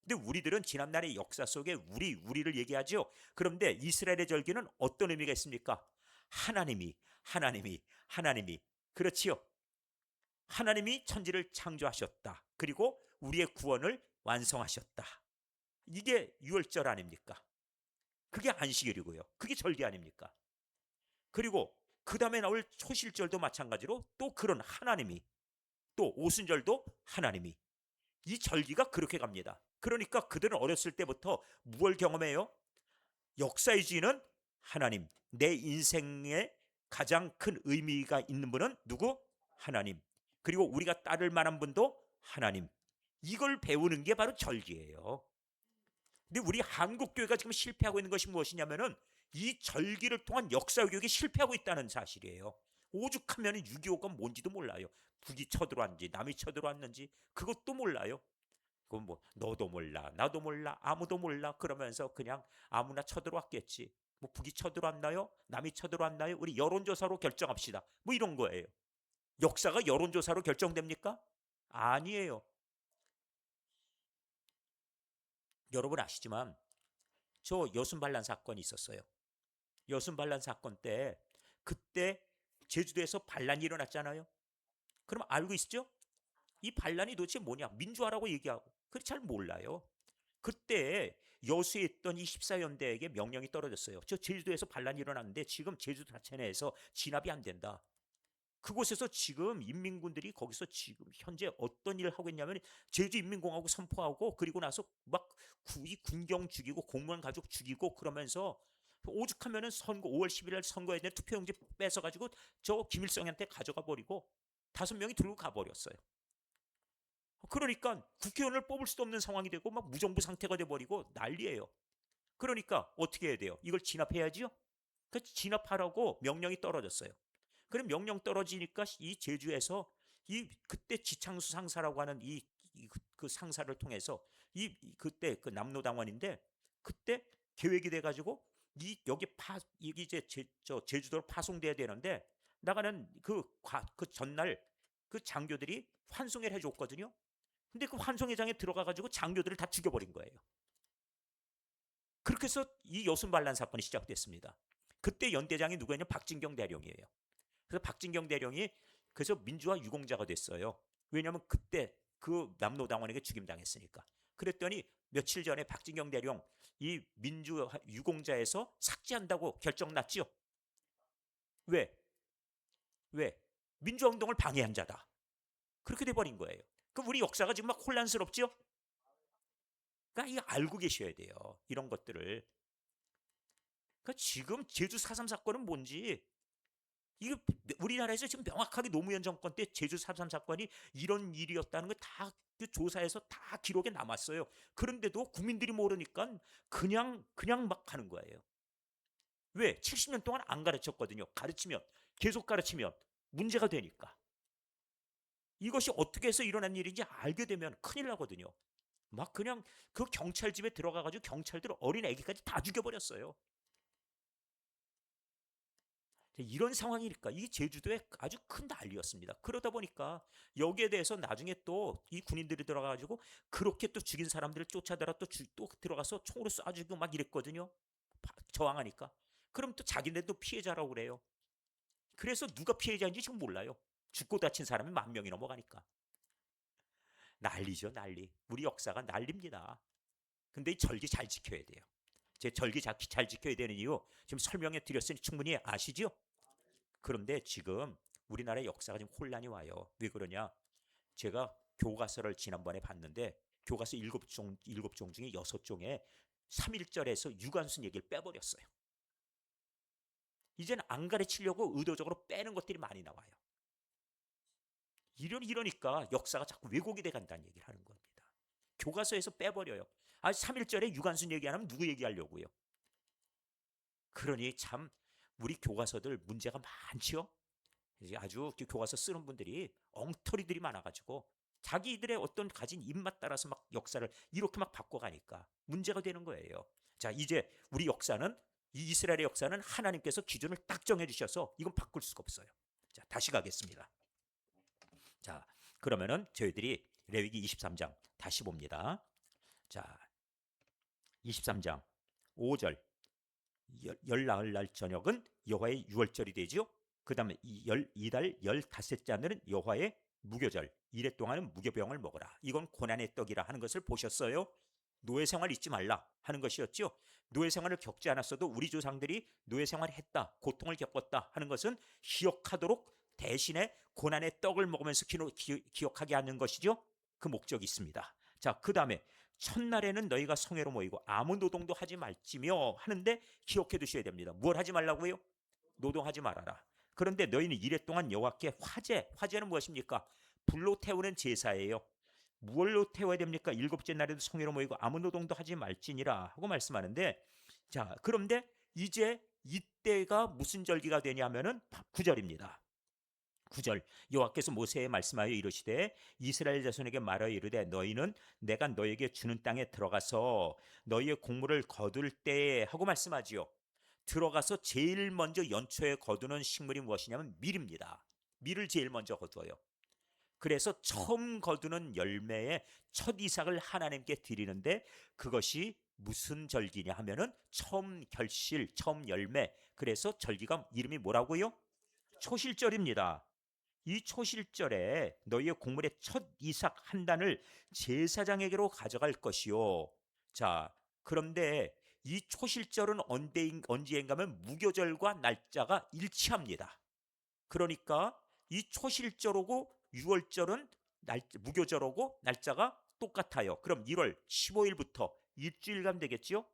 근데 우리들은 지난날의 역사 속에 우리를 얘기하죠. 그런데 이스라엘의 절기는 어떤 의미가 있습니까? 하나님이 그렇지요. 하나님이 천지를 창조하셨다. 그리고 우리의 구원을 완성하셨다. 이게 유월절 아닙니까? 그게 안식일이고요. 그게 절기 아닙니까? 그리고 그 다음에 나올 초실절도 마찬가지로 또 그런 하나님이 또 오순절도 하나님이 이 절기가 그렇게 갑니다. 그러니까 그들은 어렸을 때부터 무엇을 경험해요? 역사의 주인은 하나님. 내 인생에 가장 큰 의미가 있는 분은 누구? 하나님. 그리고 우리가 따를 만한 분도 하나님. 이걸 배우는 게 바로 절기예요. 근데 우리 한국 교회가 지금 실패하고 있는 것이 무엇이냐면은 이 절기를 통한 역사 교육이 실패하고 있다는 사실이에요. 오죽하면 6.25가 뭔지도 몰라요. 북이 쳐들어왔는지 남이 쳐들어왔는지 그것도 몰라요. 그건 뭐 너도 몰라 나도 몰라 아무도 몰라 그러면서 그냥 아무나 쳐들어왔겠지. 뭐 북이 쳐들어왔나요? 남이 쳐들어왔나요? 우리 여론조사로 결정합시다. 뭐 이런 거예요. 역사가 여론조사로 결정됩니까? 아니에요. 여러분 아시지만 저 여순반란 사건이 있었어요. 여순반란 사건 때 그때 제주도에서 반란이 일어났잖아요. 그럼 알고 있죠? 이 반란이 도대체 뭐냐? 민주화라고 얘기하고 그걸 잘 몰라요. 그때 여수에 있던 이 14연대에게 명령이 떨어졌어요. 저 제주도에서 반란이 일어났는데 지금 제주도 자체 내에서 진압이 안 된다. 그곳에서 지금 인민군들이 거기서 지금 현재 어떤 일을 하고 있냐면 제주인민공화국 선포하고 그리고 나서 막 군경 죽이고 공무원 가족 죽이고 그러면서 오죽하면은 선거 5월 11일 선거에 대한 투표용지 뺏어가지고 저 김일성한테 가져가 버리고 5명이 들고 가버렸어요. 그러니까 국회의원을 뽑을 수도 없는 상황이 되고 막 무정부 상태가 돼버리고 난리예요. 그러니까 어떻게 해야 돼요? 이걸 진압해야지요. 그 진압하라고 명령이 떨어졌어요. 그럼 명령 떨어지니까 이 제주에서 이 그때 지창수 상사라고 하는 그 상사를 통해서 그때 그 남로당원인데 그때 계획이 돼가지고 여기 이제 저 제주도로 파송돼야 되는데 나가는 그 전날 그 장교들이 환송회를 해줬거든요. 근데 그 환송회장에 들어가가지고 장교들을 다 죽여버린 거예요. 그렇게 해서 이 여순반란 사건이 시작됐습니다. 그때 연대장이 누구였냐? 박진경 대령이에요. 그래서 박진경 대령이 그래서 민주화 유공자가 됐어요. 왜냐하면 그때 그 남로당원에게 죽임당했으니까. 그랬더니 며칠 전에 박진경 대령 이 민주화 유공자에서 삭제한다고 결정 났지요. 왜? 왜? 민주화 운동을 방해한 자다. 그렇게 돼버린 거예요. 그럼 우리 역사가 지금 막 혼란스럽죠? 그러니까 이거 알고 계셔야 돼요. 이런 것들을. 그러니까 지금 제주 4.3 사건은 뭔지 이게 우리나라에서 지금 명확하게 노무현 정권 때 제주 4.3 사건이 이런 일이었다는 걸다 조사해서 다 기록에 남았어요. 그런데도 국민들이 모르니까 그냥 막 하는 거예요. 왜? 70년 동안 안 가르쳤거든요. 계속 가르치면 문제가 되니까. 이것이 어떻게 해서 일어난 일인지 알게 되면 큰일 나거든요. 막 그냥 그 경찰 집에 들어가가지고 경찰들 어린 애기까지 다 죽여버렸어요. 이런 상황이니까 이 제주도에 아주 큰 난리였습니다. 그러다 보니까 여기에 대해서 나중에 또 이 군인들이 들어가가지고 그렇게 또 죽인 사람들을 쫓아들어 또 들어가서 총으로 쏴주고 막 이랬거든요. 저항하니까. 그럼 또 자기네도 피해자라고 그래요. 그래서 누가 피해자인지 지금 몰라요. 죽고 다친 사람이 10,000명이 넘어가니까. 난리죠, 난리. 우리 역사가 난립니다. 근데 이 절기 잘 지켜야 돼요. 제 절기 잘 지켜야 되는 이유 지금 설명해 드렸으니 충분히 아시죠? 그런데 지금 우리나라의 역사가 지금 혼란이 와요. 왜 그러냐? 제가 교과서를 지난번에 봤는데 교과서 7종 중에 6종에 3.1절에서 유관순 얘기를 빼버렸어요. 이제는 안 가르치려고 의도적으로 빼는 것들이 많이 나와요. 이러니까 역사가 자꾸 왜곡이 돼 간다는 얘기를 하는 겁니다. 교과서에서 빼버려요. 3.1절에 유관순 얘기 안 하면 누구 얘기하려고요? 그러니 참 우리 교과서들 문제가 많죠. 아주 교과서 쓰는 분들이 엉터리들이 많아가지고 자기들의 어떤 가진 입맛 따라서 막 역사를 이렇게 막 바꿔가니까 문제가 되는 거예요. 자, 이제 우리 역사는 이 이스라엘의 역사는 하나님께서 기준을 딱 정해주셔서 이건 바꿀 수가 없어요. 자, 다시 가겠습니다. 자, 그러면은 저희들이 레위기 23장 다시 봅니다. 자, 23장 5절 열 나흘 날 저녁은 여호와의 유월절이 되죠. 그 다음에 이달 15째 날은 여호와의 무교절, 이래 동안은 무교병을 먹어라. 이건 고난의 떡이라 하는 것을 보셨어요? 노예 생활 잊지 말라 하는 것이었죠. 노예 생활을 겪지 않았어도 우리 조상들이 노예 생활을 했다, 고통을 겪었다 하는 것은 기억하도록 대신에 고난의 떡을 먹으면서 기억하게 하는 것이죠. 그 목적이 있습니다. 자, 그 다음에 첫날에는 너희가 성회로 모이고 아무 노동도 하지 말지며 하는데 기억해 두셔야 됩니다. 뭘 하지 말라고요? 노동하지 말아라. 그런데 너희는 이래 동안 여호와께 화제는 무엇입니까? 불로 태우는 제사예요. 무엇로 태워야 됩니까? 7째 날에도 성회로 모이고 아무 노동도 하지 말지니라 하고 말씀하는데, 자, 그런데 이제 이때가 무슨 절기가 되냐면은 9절입니다. 9절 여호와께서 모세에 말씀하여 이르시되 이스라엘 자손에게 말하여 이르되 너희는 내가 너에게 주는 땅에 들어가서 너희의 곡물을 거둘 때에 하고 말씀하지요. 들어가서 제일 먼저 연초에 거두는 식물이 무엇이냐면 밀입니다. 밀을 제일 먼저 거두어요. 그래서 처음 거두는 열매의 첫 이삭을 하나님께 드리는데 그것이 무슨 절기냐 하면은 처음 결실, 처음 열매. 그래서 절기가 이름이 뭐라고요? 초실절입니다. 이 초실절에 너희의 곡물의 첫 이삭 한 단을 제사장에게로 가져갈 것이요. 자, 그런데 이 초실절은 언제인가 하면 무교절과 날짜가 일치합니다. 그러니까 이 초실절하고 6월절은 무교절하고 날짜가 똑같아요. 그럼 1월 15일부터 일주일간 되겠지요?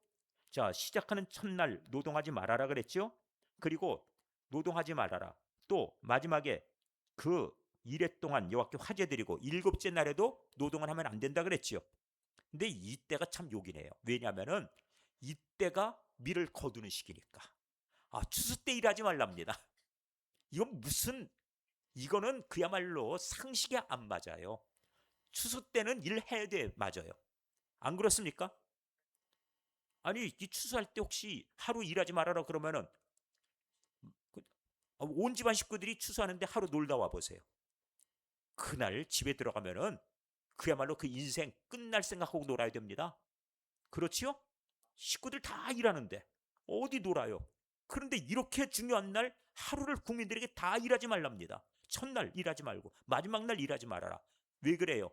자, 시작하는 첫날 노동하지 말아라 그랬죠? 그리고 노동하지 말아라. 또 마지막에 그 이래 동안 여호와께 화제 드리고 7째 날에도 노동을 하면 안 된다 그랬지요. 근데 이때가 참 욕이네요. 왜냐하면은 이때가 밀을 거두는 시기니까. 추수 때 일하지 말랍니다. 이건 이거는 그야말로 상식에 안 맞아요. 추수 때는 일해야 돼, 맞아요. 안 그렇습니까? 아니, 이 추수할 때 혹시 하루 일하지 말아라 그러면은 온 집안 식구들이 추수하는데 하루 놀다 와 보세요. 그날 집에 들어가면은 그야말로 그 인생 끝날 생각하고 놀아야 됩니다. 그렇지요? 식구들 다 일하는데 어디 놀아요? 그런데 이렇게 중요한 날 하루를 국민들에게 다 일하지 말랍니다. 첫날 일하지 말고 마지막 날 일하지 말아라. 왜 그래요?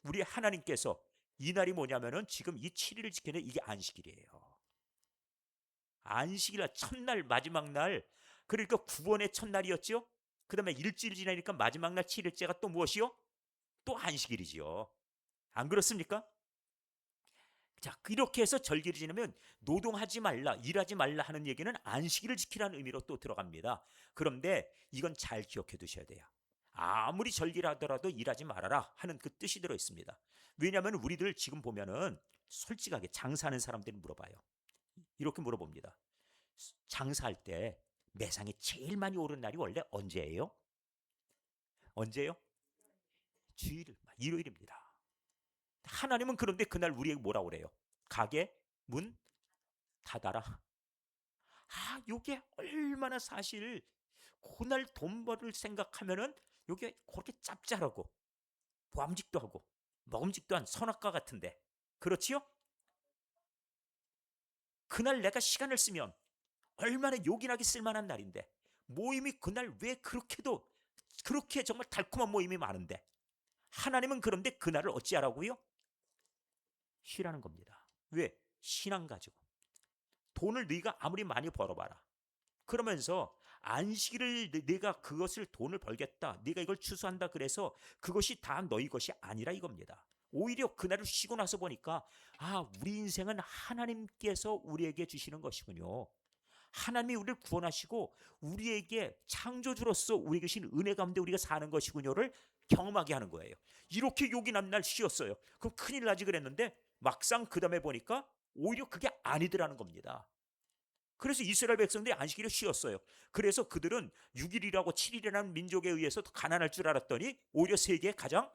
우리 하나님께서 이 날이 뭐냐면은 지금 이 7일을 지키는 이게 안식일이에요. 안식일 첫날 마지막 날, 그러니까 구원의 첫날이었죠. 그 다음에 일주일 지나니까 마지막 날 7일째가 또 무엇이요? 또 안식일이지요. 안 그렇습니까? 자, 이렇게 해서 절기를 지내면 노동하지 말라, 일하지 말라 하는 얘기는 안식일을 지키라는 의미로 또 들어갑니다. 그런데 이건 잘 기억해 두셔야 돼요. 아무리 절기를 하더라도 일하지 말아라 하는 그 뜻이 들어 있습니다. 왜냐하면 우리들 지금 보면은 솔직하게 장사하는 사람들이 물어봐요. 이렇게 물어봅니다. 장사할 때 매상이 제일 많이 오른 날이 원래 언제예요? 언제요? 주일, 일요일입니다. 하나님은 그런데 그날 우리에게 뭐라 그래요? 가게 문 닫아라. 요게 얼마나 사실 그날 돈 벌을 생각하면은 요게 그렇게 짭짤하고 보암직도 하고 먹음직도 한 선악과 같은데 그렇지요? 그날 내가 시간을 쓰면 얼마나 요긴하게 쓸만한 날인데 모임이 그날 왜 그렇게 정말 달콤한 모임이 많은데 하나님은 그런데 그날을 어찌하라고요? 쉬라는 겁니다. 왜? 신앙 가지고. 돈을 네가 아무리 많이 벌어봐라. 그러면서 안식일을 내가 그것을 돈을 벌겠다. 네가 이걸 추수한다 그래서 그것이 다 너희 것이 아니라 이겁니다. 오히려 그날을 쉬고 나서 보니까 우리 인생은 하나님께서 우리에게 주시는 것이군요. 하나님이 우리를 구원하시고 우리에게 창조주로서 우리에게 주신 은혜 가운데 우리가 사는 것이군요를 경험하게 하는 거예요. 이렇게 욕이 난 날 쉬었어요. 그럼 큰일 나지 그랬는데 막상 그 다음에 보니까 오히려 그게 아니더라는 겁니다. 그래서 이스라엘 백성들이 안식일을 쉬었어요. 그래서 그들은 6일이라고 7일이라는 민족에 의해서 더 가난할 줄 알았더니 오히려 세계에 가장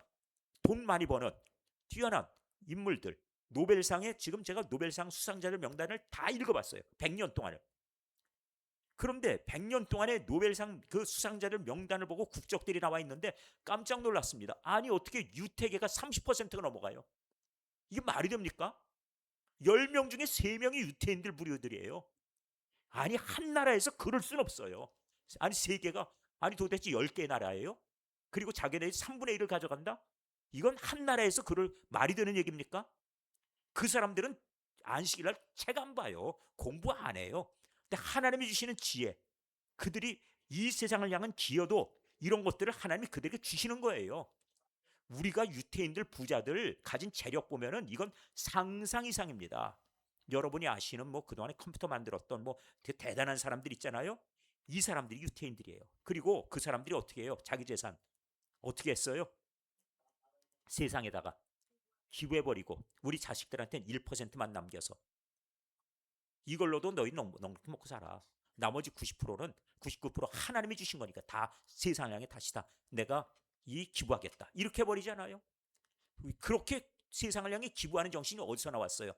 돈 많이 버는 뛰어난 인물들, 노벨상에 지금 제가 노벨상 수상자들 명단을 다 읽어봤어요. 100년 동안을. 그런데 100년 동안의 노벨상 그 수상자들 명단을 보고 국적들이 나와 있는데 깜짝 놀랐습니다. 아니 어떻게 유태계가 30%가 넘어가요? 이게 말이 됩니까? 10명 중에 3명이 유태인들 무료들이에요. 아니 한 나라에서 그럴 순 없어요. 아니 세계가 아니 도대체 10개 나라예요? 그리고 자기네들이 3분의 1을 가져간다? 이건 한 나라에서 그럴 말이 되는 얘기입니까? 그 사람들은 안식일날 책 안 봐요. 공부 안 해요. 근데 하나님이 주시는 지혜, 그들이 이 세상을 향한 기여도 이런 것들을 하나님이 그들에게 주시는 거예요. 우리가 유태인들 부자들 가진 재력 보면은 이건 상상 이상입니다. 여러분이 아시는 뭐 그동안에 컴퓨터 만들었던 뭐 대단한 사람들 있잖아요. 이 사람들이 유태인들이에요. 그리고 그 사람들이 어떻게 해요? 자기 재산 어떻게 했어요? 세상에다가 기부해버리고 우리 자식들한테는 1%만 남겨서 이걸로도 너희 넉넉히 먹고 살아. 나머지 90%는 99% 하나님이 주신 거니까 다 세상을 향해 다시 다 내가 이 기부하겠다. 이렇게 해버리잖아요. 그렇게 세상을 향해 기부하는 정신이 어디서 나왔어요?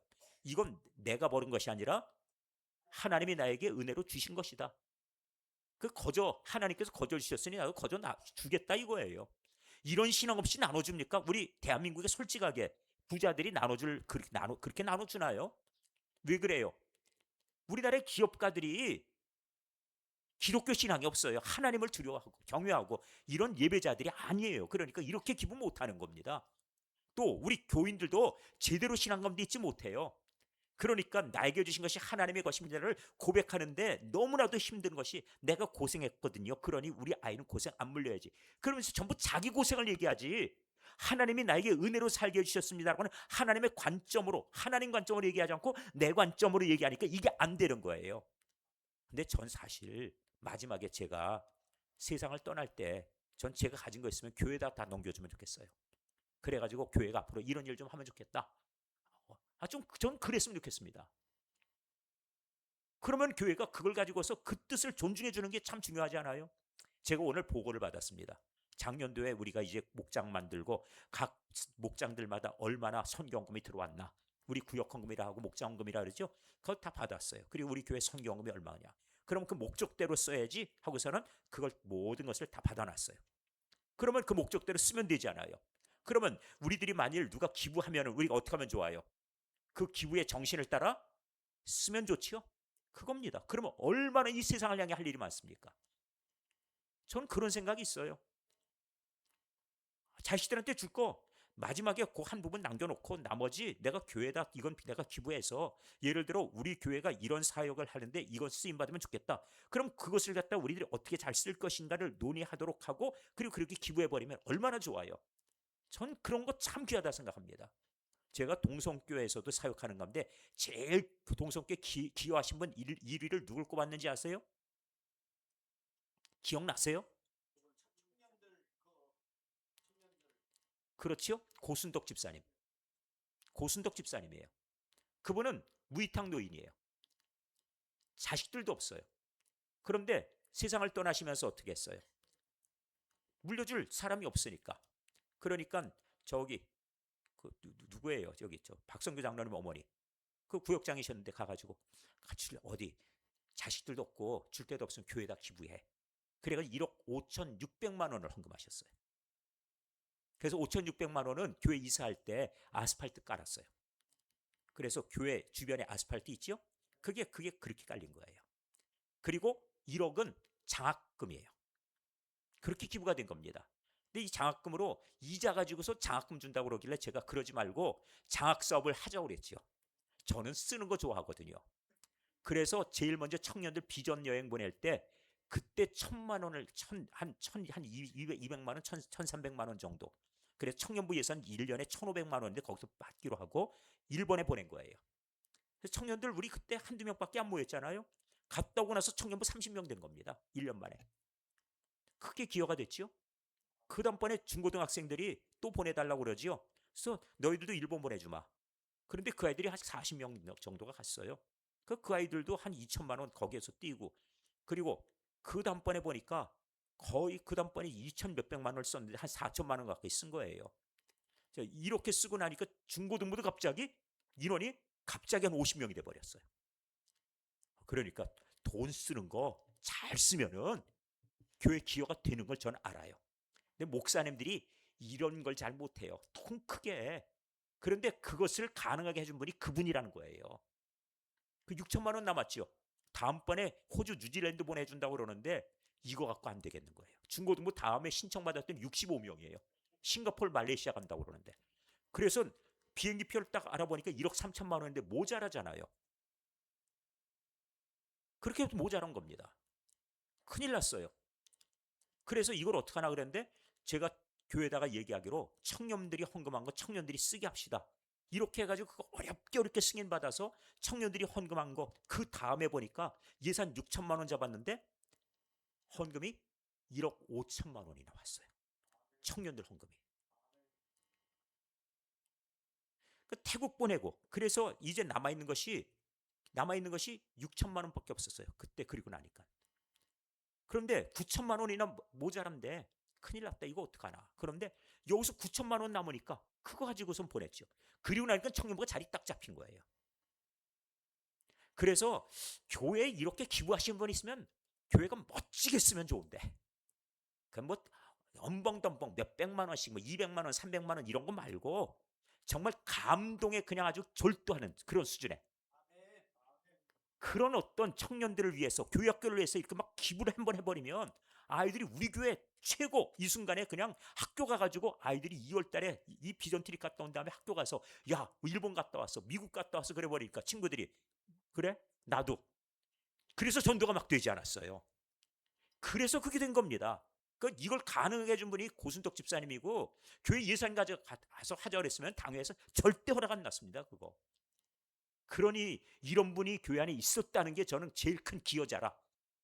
이건 내가 버는 것이 아니라 하나님이 나에게 은혜로 주신 것이다. 그 거저 하나님께서 거저 주셨으니 나도 거저 주겠다 이거예요. 이런 신앙 없이 나눠줍니까? 우리 대한민국에 솔직하게 부자들이 그렇게 나눠주나요? 왜 그래요? 우리나라의 기업가들이 기독교 신앙이 없어요. 하나님을 두려워하고 경외하고 이런 예배자들이 아니에요. 그러니까 이렇게 기부 못하는 겁니다. 또 우리 교인들도 제대로 신앙 가운데 있지 못해요. 그러니까 나에게 주신 것이 하나님의 것임니다를 고백하는데 너무나도 힘든 것이 내가 고생했거든요. 그러니 우리 아이는 고생 안 물려야지. 그러면서 전부 자기 고생을 얘기하지. 하나님이 나에게 은혜로 살게 해주셨습니다라고는 하나님의 관점으로 하나님 관점으로 얘기하지 않고 내 관점으로 얘기하니까 이게 안 되는 거예요. 근데 전 사실 마지막에 제가 세상을 떠날 때 전 제가 가진 거 있으면 교회에다 다 넘겨주면 좋겠어요. 그래가지고 교회가 앞으로 이런 일 좀 하면 좋겠다. 전 그랬으면 좋겠습니다. 그러면 교회가 그걸 가지고서 그 뜻을 존중해 주는 게 참 중요하지 않아요? 제가 오늘 보고를 받았습니다. 작년도에 우리가 이제 목장 만들고 각 목장들마다 얼마나 선경금이 들어왔나. 우리 구역헌금이라 하고 목장헌금이라 그러죠. 그걸 다 받았어요. 그리고 우리 교회 선경금이 얼마냐. 그럼 그 목적대로 써야지 하고서는 그걸 모든 것을 다 받아놨어요. 그러면 그 목적대로 쓰면 되지 않아요. 그러면 우리들이 만일 누가 기부하면 우리가 어떻게 하면 좋아요? 그 기부의 정신을 따라 쓰면 좋지요. 그겁니다. 그러면 얼마나 이 세상을 향해 할 일이 많습니까? 전 그런 생각이 있어요. 자식들한테 줄 거 마지막에 그 한 부분 남겨놓고 나머지 내가 교회에다 이건 내가 기부해서 예를 들어 우리 교회가 이런 사역을 하는데 이것 쓰임 받으면 좋겠다. 그럼 그것을 갖다 우리들이 어떻게 잘 쓸 것인가를 논의하도록 하고 그리고 그렇게 기부해버리면 얼마나 좋아요. 전 그런 거 참 귀하다 생각합니다. 제가 동성교회에서도 사역하는 가운데 제일 그 동성교회 기여하신 분 1위를 누굴 꼽았는지 아세요? 기억나세요? 그렇지요? 고순덕 집사님. 고순덕 집사님이에요. 그분은 무이탁 노인이에요. 자식들도 없어요. 그런데 세상을 떠나시면서 어떻게 했어요? 물려줄 사람이 없으니까. 그러니까 저기 누구예요? 저기 박성규 장로님 어머니. 그 구역장이셨는데 가가지고 같이 어디 자식들도 없고 줄 데도 없으면 교회에다 기부해. 그래가지고 1억 5,600만 원을 헌금하셨어요. 그래서 5,600만 원은 교회 이사할 때 아스팔트 깔았어요. 그래서 교회 주변에 아스팔트 있죠? 그게 그렇게 깔린 거예요. 그리고 1억은 장학금이에요. 그렇게 기부가 된 겁니다. 근데 이 장학금으로 이자 가지고서 장학금 준다고 그러길래 제가 그러지 말고 장학 사업을 하자고 그랬지요. 저는 쓰는 거 좋아하거든요. 그래서 제일 먼저 청년들 비전 여행 보낼 때 그때 1,000만 원을 한 200만 원, 1,300만 원 정도. 그래서 청년부 예산 1년에 1,500만 원인데 거기서 받기로 하고 일본에 보낸 거예요. 그래서 청년들 우리 그때 한두 명밖에 안 모였잖아요. 갔다 오고 나서 청년부 30명 된 겁니다. 1년 만에. 크게 기여가 됐죠. 그 다음번에 중고등학생들이 또 보내달라고 그러지요. 그래서 너희들도 일본 보내주마. 그런데 그 아이들이 한 40명 정도가 갔어요. 그 아이들도 한 2천만 원 거기에서 뛰고, 그리고 그 다음번에 보니까 거의 그 다음번에 2천 몇백만 원을 썼는데 한 4천만 원 가까이 쓴 거예요. 이렇게 쓰고 나니까 중고등부도 갑자기 인원이 갑자기 한 50명이 돼 버렸어요. 그러니까 돈 쓰는 거 잘 쓰면은 교회 기여가 되는 걸 저는 알아요. 근데 목사님들이 이런 걸 잘 못해요. 통 크게. 그런데 그것을 가능하게 해준 분이 그분이라는 거예요. 그 6천만 원 남았죠. 다음번에 호주, 뉴질랜드 보내준다고 그러는데 이거 갖고 안 되겠는 거예요. 중고등부 다음에 신청받았던 65명이에요. 싱가포르, 말레이시아 간다고 그러는데. 그래서 비행기표를 딱 알아보니까 1억 3천만 원인데 모자라잖아요. 그렇게 해도 모자란 겁니다. 큰일 났어요. 그래서 이걸 어떡하나 그랬는데 제가 교회에다가 얘기하기로 청년들이 헌금한 거 청년들이 쓰게 합시다. 이렇게 해가지고 그거 어렵게 승인받아서 청년들이 헌금한 거 그 다음에 보니까 예산 6천만 원 잡았는데 헌금이 1억 5천만 원이 나왔어요. 청년들 헌금이. 그 태국 보내고 그래서 이제 남아있는 것이 6천만 원밖에 없었어요. 그때 그리고 나니까. 그런데 9천만 원이나 모자란데 큰일 났다. 이거 어떡하나. 그런데 여기서 9천만 원 남으니까 그거 가지고선 보냈죠. 그리고 나니까 청년부가 자리 딱 잡힌 거예요. 그래서 교회에 이렇게 기부하시는 분 있으면 교회가 멋지게 쓰면 좋은데 그 뭐 엄벙덤벙 몇백만 원씩 뭐 200만 원, 300만 원 이런 거 말고 정말 감동에 그냥 아주 졸도하는 그런 수준의 그런 어떤 청년들을 위해서 교육학교를 위해서 이렇게 막 기부를 한번 해버리면 아이들이 우리 교회 최고 이 순간에 그냥 학교 가가지고 아이들이 2월달에 이 비전 트립 갔다 온 다음에 학교 가서 야 일본 갔다 왔어 미국 갔다 왔어 그래 버리니까 친구들이 그래 나도 그래서 전도가 막 되지 않았어요. 그래서 그게 된 겁니다. 그러니까 이걸 가능하게 해준 분이 고순덕 집사님이고 교회 예산 가져가서 하자 그랬으면 당회에서 절대 허락 안 났습니다. 그거. 그러니 이런 분이 교회 안에 있었다는 게 저는 제일 큰 기여자라.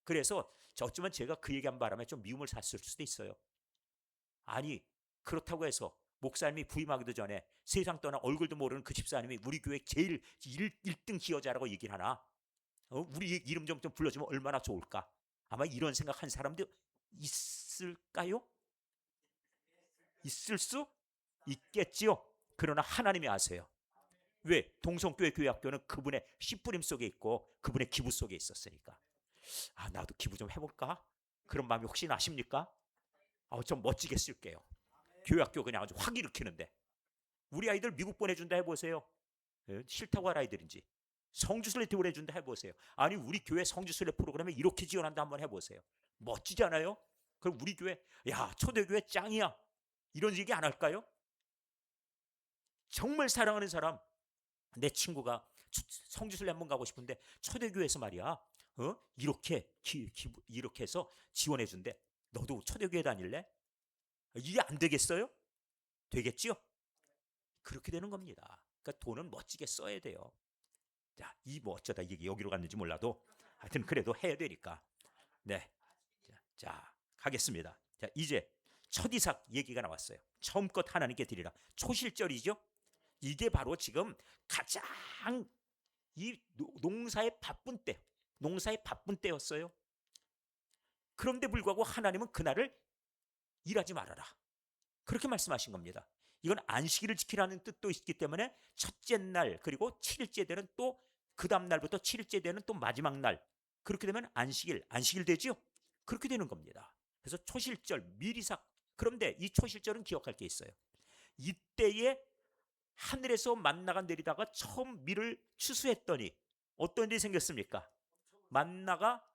그래서 어쩌면 제가 그 얘기한 바람에 좀 미움을 샀을 수도 있어요. 아니 그렇다고 해서 목사님이 부임하기도 전에 세상 떠나 얼굴도 모르는 그 집사님이 우리 교회 제일 1등 기여자라고 얘기를 하나? 우리 이름 좀 불러주면 얼마나 좋을까? 아마 이런 생각한 사람도 있을까요? 있을 수 있겠지요. 그러나 하나님이 아세요. 왜? 동성교회 교회학교는 그분의 씨뿌림 속에 있고 그분의 기부 속에 있었으니까. 아 나도 기부 좀 해볼까? 그런 마음이 혹시 나십니까? 좀 멋지게 쓸게요. 교회학교 그냥 아주 확 일으키는데 우리 아이들 미국 보내준다 해보세요. 싫다고 할 아이들인지 성주순례 보내준다 해보세요. 아니 우리 교회 성주순례 프로그램에 이렇게 지원한다 한번 해보세요. 멋지지 않아요? 그럼 우리 교회 야 초대교회 짱이야 이런 얘기 안 할까요? 정말 사랑하는 사람 내 친구가 성주순례 한번 가고 싶은데 초대교회에서 말이야 이렇게 이렇게 해서 지원해 준대. 너도 초대교회 다닐래? 이게 안 되겠어요? 되겠지요? 그렇게 되는 겁니다. 그러니까 돈은 멋지게 써야 돼요. 자, 이 뭐 어쩌다 이게 여기로 갔는지 몰라도 하여튼 그래도 해야 되니까. 네. 자, 가겠습니다. 자, 이제 첫 이삭 얘기가 나왔어요. 처음껏 하나님께 드리라. 초실절이죠. 이게 바로 지금 가장 이 농사에 바쁜 때, 농사에 바쁜 때였어요. 그런데 불구하고 하나님은 그날을 일하지 말아라. 그렇게 말씀하신 겁니다. 이건 안식일을 지키라는 뜻도 있기 때문에 첫째 날 그리고 7일째 되는 또 그 다음 날부터 7일째 되는 또 마지막 날 그렇게 되면 안식일 되지요? 그렇게 되는 겁니다. 그래서 초실절, 미리삭. 그런데 이 초실절은 기억할 게 있어요. 이때에 하늘에서 만나가 내리다가 처음 밀을 추수했더니 어떤 일이 생겼습니까? 만나가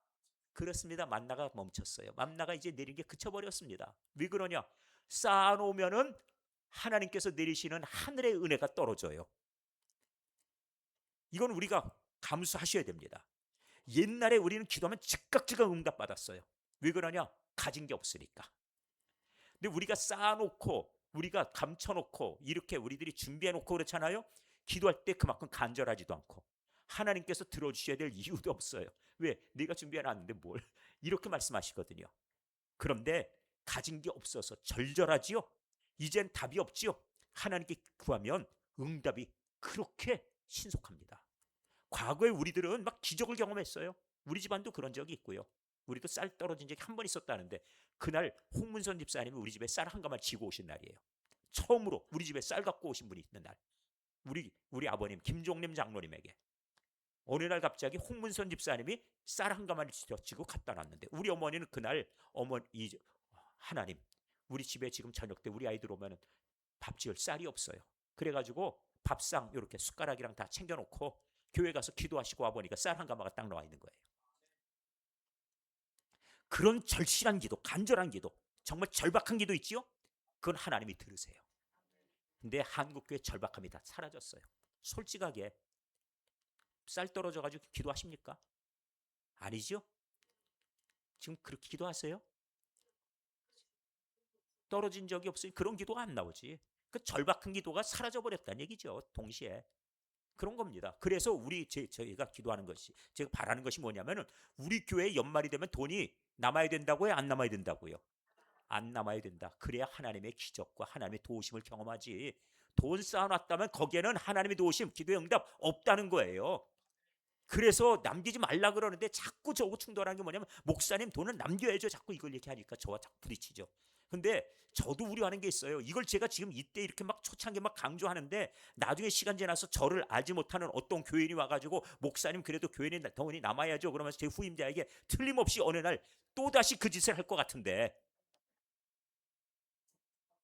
그렇습니다. 만나가 멈췄어요. 만나가 이제 내린 게 그쳐버렸습니다. 왜 그러냐? 쌓아놓으면은 하나님께서 내리시는 하늘의 은혜가 떨어져요. 이건 우리가 감수하셔야 됩니다. 옛날에 우리는 기도하면 즉각 응답받았어요. 왜 그러냐? 가진 게 없으니까. 근데 우리가 쌓아놓고 우리가 감춰놓고 이렇게 우리들이 준비해놓고 그렇잖아요. 기도할 때 그만큼 간절하지도 않고 하나님께서 들어주셔야 될 이유도 없어요. 왜? 네가 준비해놨는데 뭘? 이렇게 말씀하시거든요. 그런데 가진 게 없어서 절절하지요. 이젠 답이 없지요. 하나님께 구하면 응답이 그렇게 신속합니다. 과거에 우리들은 막 기적을 경험했어요. 우리 집안도 그런 적이 있고요. 우리도 쌀 떨어진 적이 한 번 있었다는데 그날 홍문선 집사님이 우리 집에 쌀 한 가마를 지고 오신 날이에요. 처음으로 우리 집에 쌀 갖고 오신 분이 있는 날. 우리 아버님 김종림 장로님에게 어느 날 갑자기 홍문선 집사님이 쌀 한 가마를 지고 갖다 놨는데 우리 어머니는 그날 하나님 우리 집에 지금 저녁 때 우리 아이들 오면 밥 지을 쌀이 없어요. 그래가지고 밥상 이렇게 숟가락이랑 다 챙겨놓고 교회 가서 기도하시고 와보니까 쌀 한 가마가 딱 나와 있는 거예요. 그런 절실한 기도, 간절한 기도, 정말 절박한 기도 있지요? 그건 하나님이 들으세요. 근데 한국교회 절박함이 다 사라졌어요. 솔직하게 쌀 떨어져가지고 기도하십니까? 아니죠? 지금 그렇게 기도하세요? 떨어진 적이 없으니 그런 기도가 안 나오지. 그 절박한 기도가 사라져버렸다는 얘기죠. 동시에. 그런 겁니다. 그래서 저희가 기도하는 것이, 제가 바라는 것이 뭐냐면은 우리 교회 연말이 되면 돈이 남아야 된다고요? 안 남아야 된다고요? 안 남아야 된다. 그래야 하나님의 기적과 하나님의 도우심을 경험하지. 돈 쌓아놨다면 거기에는 하나님의 도우심, 기도의 응답 없다는 거예요. 그래서 남기지 말라 그러는데 자꾸 저하고 충돌하는 게 뭐냐면 목사님 돈은 남겨야죠. 자꾸 이걸 얘기하니까 저와 자꾸 부딪히죠. 근데 저도 우려하는 게 있어요. 이걸 제가 지금 이때 이렇게 막 초창기 막 강조하는데 나중에 시간 지나서 저를 알지 못하는 어떤 교인이 와가지고 목사님 그래도 교인의 돈이 남아야죠. 그러면서 제 후임자에게 틀림없이 어느 날 또다시 그 짓을 할 것 같은데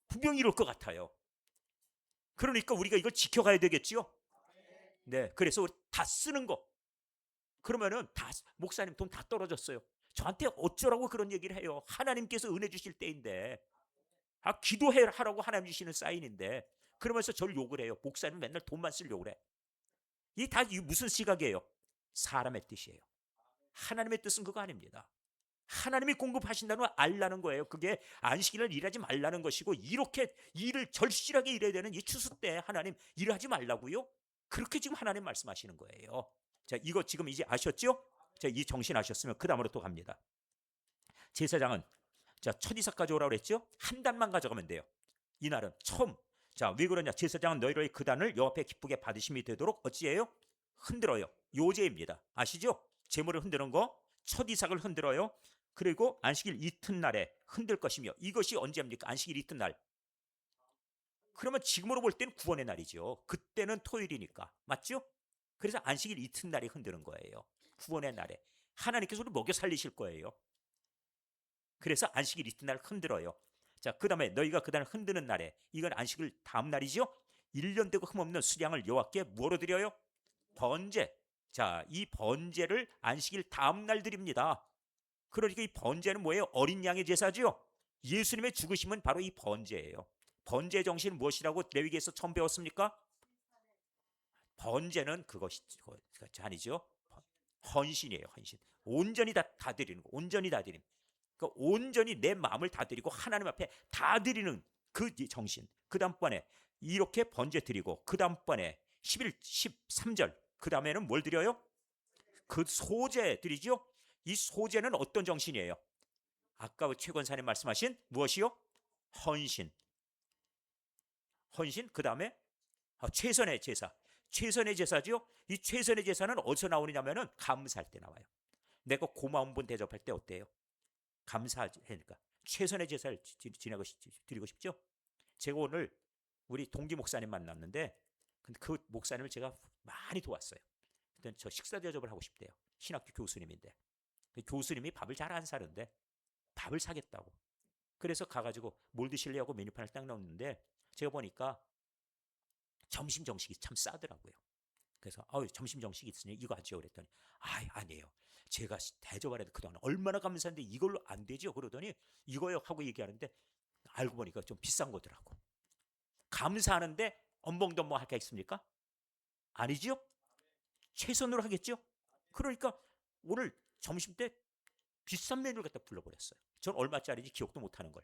분명히 이럴 것 같아요. 그러니까 우리가 이걸 지켜가야 되겠지요. 네, 그래서 우리 다 쓰는 거. 그러면은 다 목사님 돈 다 떨어졌어요. 저한테 어쩌라고 그런 얘기를 해요. 하나님께서 은혜 주실 때인데 기도하라고 하나님 주시는 사인인데 그러면서 저를 욕을 해요. 목사님 맨날 돈만 쓰려고 그래. 이게 다 무슨 시각이에요? 사람의 뜻이에요. 하나님의 뜻은 그거 아닙니다. 하나님이 공급하신다는 걸 알라는 거예요. 그게 안식일을 일하지 말라는 것이고 이렇게 일을 절실하게 일해야 되는 이 추수 때 하나님 일하지 말라고요? 그렇게 지금 하나님 말씀하시는 거예요. 자, 이거 지금 이제 아셨죠? 자, 이 정신 아셨으면 그 다음으로 또 갑니다. 제사장은 첫 이삭 가져오라고 그랬죠? 한 단만 가져가면 돼요. 이날은 처음. 자, 왜 그러냐? 제사장은 너희로의 그 단을 여호와 앞에 기쁘게 받으심이 되도록 어찌해요? 흔들어요. 요제입니다. 아시죠? 제물을 흔드는 거. 첫 이삭을 흔들어요. 그리고 안식일 이튿날에 흔들 것이며 이것이 언제입니까? 안식일 이튿날. 그러면 지금으로 볼 때는 구원의 날이죠. 그때는 토요일이니까. 맞죠? 그래서 안식일 이튿날에 흔드는 거예요. 구원의 날에. 하나님께서 우리 먹여 살리실 거예요. 그래서 안식일 이튿날 흔들어요. 자, 그 다음에 너희가 그 날을 흔드는 날에 이건 안식일 다음 날이죠. 1년 되고 흠없는 수량을 여호와께 뭐로 드려요? 번제. 자, 이 번제를 안식일 다음 날 드립니다. 그러니까 이 번제는 뭐예요? 어린 양의 제사죠. 예수님의 죽으심은 바로 이 번제예요. 번제 정신은 무엇이라고 레위기에서 처음 배웠습니까? 번제는 그것이 아니죠. 헌신이에요. 헌신. 온전히 다 드리는 거. 온전히 다 드림. 그러니까 온전히 내 마음을 다 드리고 하나님 앞에 다 드리는 그 정신. 그 다음번에 이렇게 번제 드리고 그 다음번에 11, 13절 그 다음에는 뭘 드려요? 그 소제 드리죠. 이 소제는 어떤 정신이에요? 아까 최권사님 말씀하신 무엇이요? 헌신. 헌신 그 다음에 최선의 제사. 최선의 제사죠. 이 최선의 제사는 어디서 나오느냐면은 감사할 때 나와요. 내가 고마운 분 대접할 때 어때요? 감사하니까 최선의 제사를 드리고 싶죠. 제가 오늘 우리 동기 목사님 만났는데 근데 그 목사님을 제가 많이 도왔어요. 그때 저 식사 대접을 하고 싶대요. 신학교 교수님인데 그 교수님이 밥을 잘 안 사는데 밥을 사겠다고. 그래서 가가지고 뭘 드실래요 하고 메뉴판을 딱 넣었는데 제가 보니까 점심 정식이 참 싸더라고요. 그래서 점심 정식 있으니 이거 하죠 그랬더니 아니에요. 제가 대접을 해도 그동안 얼마나 감사한데 이걸로 안 되죠 그러더니 이거요 하고 얘기하는데 알고 보니까 좀 비싼 거더라고. 감사하는데 엄벙덤벙 할 게 있습니까? 아니지요? 최선으로 하겠죠? 그러니까 오늘 점심 때 비싼 메뉴를 갖다 불러버렸어요. 전 얼마짜리인지 기억도 못하는 걸.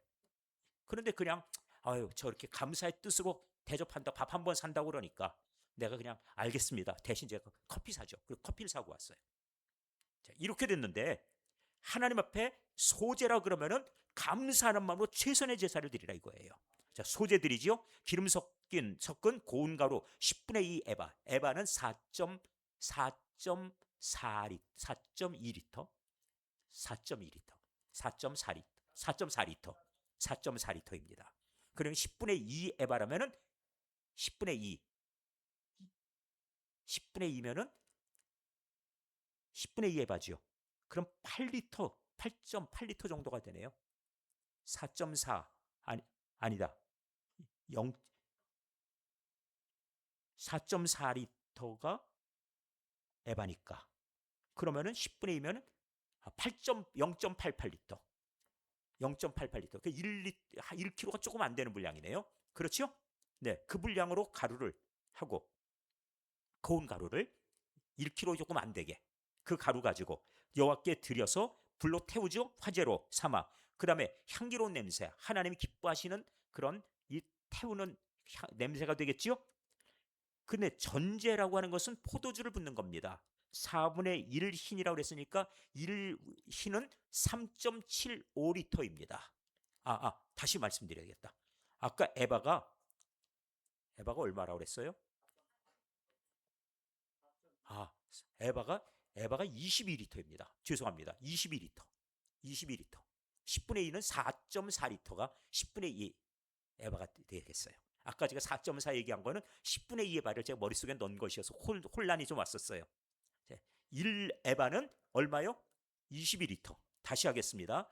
그런데 그냥 아유 저렇게 감사의 뜻으로 대접한다, 밥 한 번 산다고 그러니까 내가 그냥 알겠습니다. 대신 제가 커피 사죠. 그리고 커피를 사고 왔어요. 자, 이렇게 됐는데 하나님 앞에 소제라 그러면은 감사하는 마음으로 최선의 제사를 드리라 이거예요. 자, 소제 드리죠. 기름 섞은 고운 가루 10분의 2 에바. 에바는 4.4.4리터, 4.2리터, 4.2리터, 4.4리터, 4.4리터, 4.4리터입니다. 그러면 10분의 2 에바라면은 10분의 2, 10분의 2면은 10분의 2 에바죠. 그럼 8리터, 8.8리터 정도가 되네요. 4.4 아니다. 0 4.4리터가 에바니까. 그러면은 10분의 2면은 0.88리터. 0.88리터. 그 1kg가 조금 안 되는 분량이네요. 그렇죠? 네, 그 분량으로 가루를 하고 고운 가루를 1kg 조금 안 되게 그 가루 가지고 여호와께 드려서 불로 태우죠. 화제로 삼아. 그다음에 향기로운 냄새, 하나님이 기뻐하시는 그런 이 태우는 냄새가 되겠지요. 근데 전제라고 하는 것은 포도주를 붓는 겁니다. 4분의 1 흰이라고 그랬으니까 1 흰은 3.75리터입니다. 다시 말씀드려야겠다. 아까 에바가 얼마라고 그랬어요? 아, 에바가 22리터입니다. 죄송합니다. 22리터. 22리터. 10분의 2는 4.4리터가 10분의 2 에바가 되겠어요. 아까 제가 4.4 얘기한 거는 10분의 2 에바를 제가 머릿속에 넣은 것이어서 혼란이 좀 왔었어요. 1 에바는 얼마요? 22리터. 다시 하겠습니다.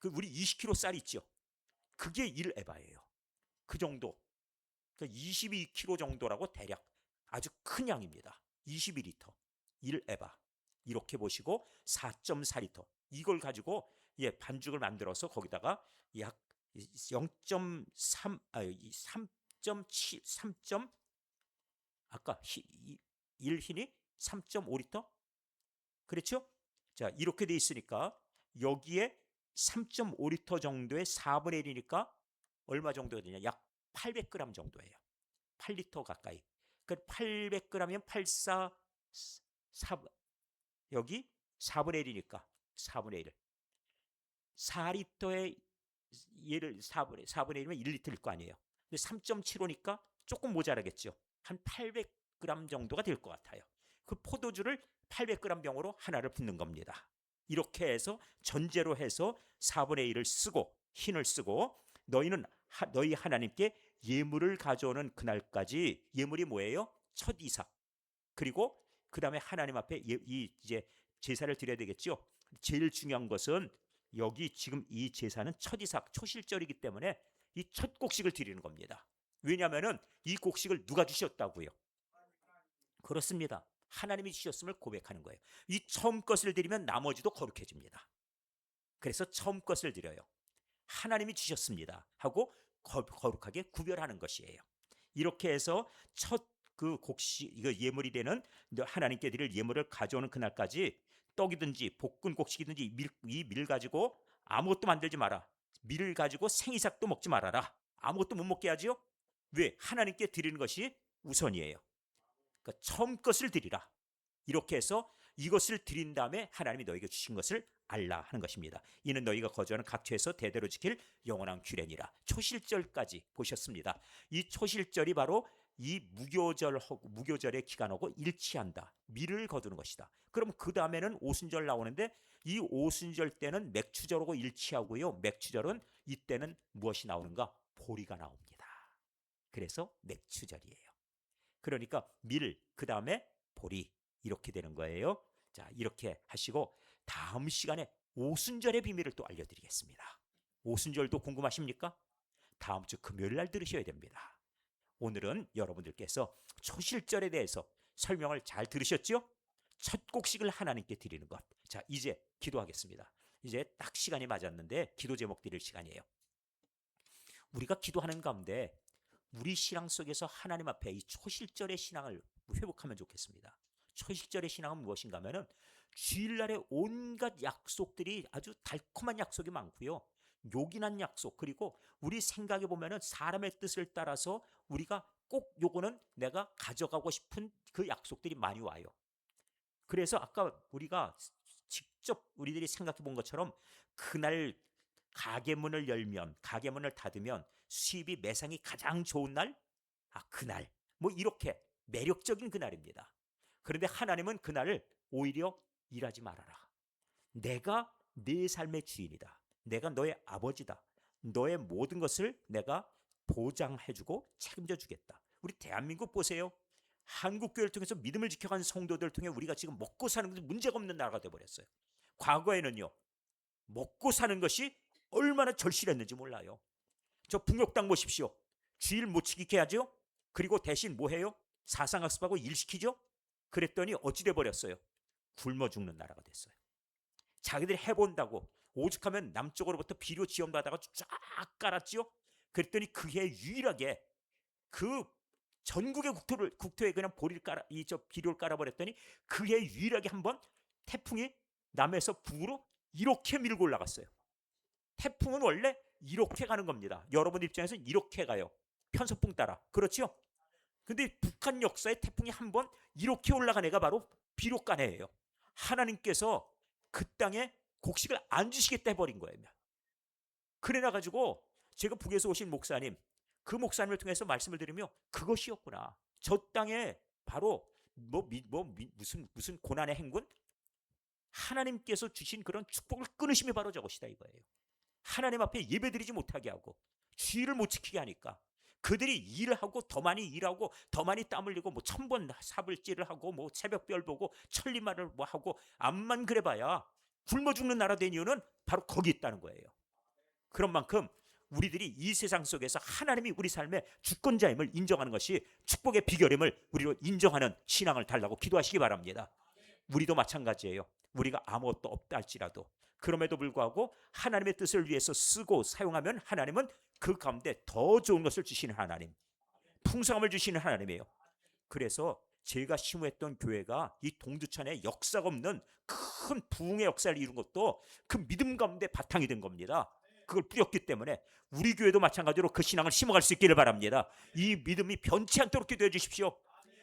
우리 20kg 쌀 있죠? 그게 1 에바예요. 그 정도. 그러니까 22kg 정도라고 대략 아주 큰 양입니다. 22리터, 1 에바. 이렇게 보시고 4.4리터. 이걸 가지고 반죽을 만들어서 거기다가 약 0.3, 3.7, 3. 아까 1흰이 3.5리터? 그렇죠? 자, 이렇게 돼 있으니까 여기에 3.5리터 정도의 4분의 1이니까 얼마 정도가 되냐? 약 800g 정도예요. 8리터 가까이. 그 800g이면 84, 4, 여기 4분의 1이니까 4분의 1을 4리터에 얘를 4분의 1이면 1리터일 거 아니에요. 근데 3.75니까 조금 모자라겠죠. 한 800g 정도가 될 것 같아요. 그 포도주를 800g 병으로 하나를 붓는 겁니다. 이렇게 해서 전제로 해서 4분의 1을 쓰고 흰을 쓰고 너희 하나님께 예물을 가져오는 그날까지 예물이 뭐예요? 첫 이삭. 그리고 그 다음에 하나님 앞에 이제 제사를 드려야 되겠죠. 제일 중요한 것은 여기 지금 이 제사는 첫 이삭 초실절이기 때문에 이 첫 곡식을 드리는 겁니다. 왜냐하면 이 곡식을 누가 주셨다고요? 그렇습니다. 하나님이 주셨음을 고백하는 거예요. 이 처음 것을 드리면 나머지도 거룩해집니다. 그래서 처음 것을 드려요. 하나님이 주셨습니다 하고 거룩하게 구별하는 것이에요. 이렇게 해서 첫 그 곡식, 이거 예물이 되는 하나님께 드릴 예물을 가져오는 그날까지 떡이든지 볶은 곡식이든지 이 밀 가지고 아무것도 만들지 마라. 밀을 가지고 생이삭도 먹지 말아라. 아무것도 못 먹게 하지요. 왜? 하나님께 드리는 것이 우선이에요. 그러니까 처음 것을 드리라. 이렇게 해서 이것을 드린 다음에 하나님이 너에게 주신 것을 알라 하는 것입니다. 이는 너희가 거주하는 각처에서 대대로 지킬 영원한 규례니라. 초실절까지 보셨습니다. 이 초실절이 바로 이 무교절의 기간하고 일치한다. 밀을 거두는 것이다. 그럼 그 다음에는 오순절 나오는데 이 오순절 때는 맥추절하고 일치하고요. 맥추절은 이때는 무엇이 나오는가? 보리가 나옵니다. 그래서 맥추절이에요. 그러니까 밀, 그 다음에 보리 이렇게 되는 거예요. 자, 이렇게 하시고 다음 시간에 오순절의 비밀을 또 알려드리겠습니다. 오순절도 궁금하십니까? 다음 주 금요일 날 들으셔야 됩니다. 오늘은 여러분들께서 초실절에 대해서 설명을 잘 들으셨죠? 첫 곡식을 하나님께 드리는 것. 자, 이제 기도하겠습니다. 이제 딱 시간이 맞았는데 기도 제목 드릴 시간이에요. 우리가 기도하는 가운데 우리 신앙 속에서 하나님 앞에 이 초실절의 신앙을 회복하면 좋겠습니다. 초실절의 신앙은 무엇인가 하면은 주일날에 온갖 약속들이 아주 달콤한 약속이 많고요. 요긴한 약속, 그리고 우리 생각해 보면은 사람의 뜻을 따라서 우리가 꼭 요거는 내가 가져가고 싶은 그 약속들이 많이 와요. 그래서 아까 우리가 직접 우리들이 생각해 본 것처럼 그날 가게 문을 열면, 가게 문을 닫으면 수입이 매상이 가장 좋은 날, 그날, 뭐 이렇게 매력적인 그날입니다. 그런데 하나님은 그날을 오히려 일하지 말아라. 내가 네 삶의 주인이다. 내가 너의 아버지다. 너의 모든 것을 내가 보장해주고 책임져 주겠다. 우리 대한민국 보세요. 한국교회를 통해서 믿음을 지켜간 성도들을 통해 우리가 지금 먹고 사는 것이 문제가 없는 나라가 되어버렸어요. 과거에는요, 먹고 사는 것이 얼마나 절실했는지 몰라요. 저 북녘땅 보십시오. 주일 못 지키게 하죠. 그리고 대신 뭐 해요? 사상학습하고 일 시키죠. 그랬더니 어찌 돼버렸어요? 굶어 죽는 나라가 됐어요. 자기들이 해본다고 오죽하면 남쪽으로부터 비료 지원받아가 쫙 깔았죠. 그랬더니 그해 유일하게 그 전국의 국토에 그냥 비료를 깔아버렸더니 그해 유일하게 한번 태풍이 남에서 북으로 이렇게 밀고 올라갔어요. 태풍은 원래 이렇게 가는 겁니다. 여러분 입장에서 이렇게 가요. 편서풍 따라. 그렇죠? 근데 북한 역사에 태풍이 한번 이렇게 올라간 애가 바로 비료간 애예요. 하나님께서 그 땅에 곡식을 안 주시겠다 해버린 거예요. 그래놔가지고 제가 북에서 오신 목사님, 그 목사님을 통해서 말씀을 드리며 그것이었구나. 저 땅에 바로 무슨 고난의 행군? 하나님께서 주신 그런 축복을 끊으심이 바로 저것이다 이거예요. 하나님 앞에 예배드리지 못하게 하고 주의를 못 지키게 하니까 그들이 일하고 더 많이 일하고 더 많이 땀 흘리고 뭐 1000번 사불질을 하고 뭐 새벽별 보고 천리말을 뭐 하고 암만 그래봐야 굶어 죽는 나라 된 이유는 바로 거기 있다는 거예요. 그런 만큼 우리들이 이 세상 속에서 하나님이 우리 삶의 주권자임을 인정하는 것이 축복의 비결임을 우리로 인정하는 신앙을 달라고 기도하시기 바랍니다. 우리도 마찬가지예요. 우리가 아무것도 없다 할지라도 그럼에도 불구하고 하나님의 뜻을 위해서 쓰고 사용하면 하나님은 그 가운데 더 좋은 것을 주시는 하나님, 풍성함을 주시는 하나님이에요. 그래서 제가 심우했던 교회가 이 동두천에 역사가 없는 큰 부흥의 역사를 이룬 것도 그 믿음 가운데 바탕이 된 겁니다. 그걸 뿌렸기 때문에 우리 교회도 마찬가지로 그 신앙을 심어갈 수 있기를 바랍니다. 이 믿음이 변치 않도록 기도해 주십시오.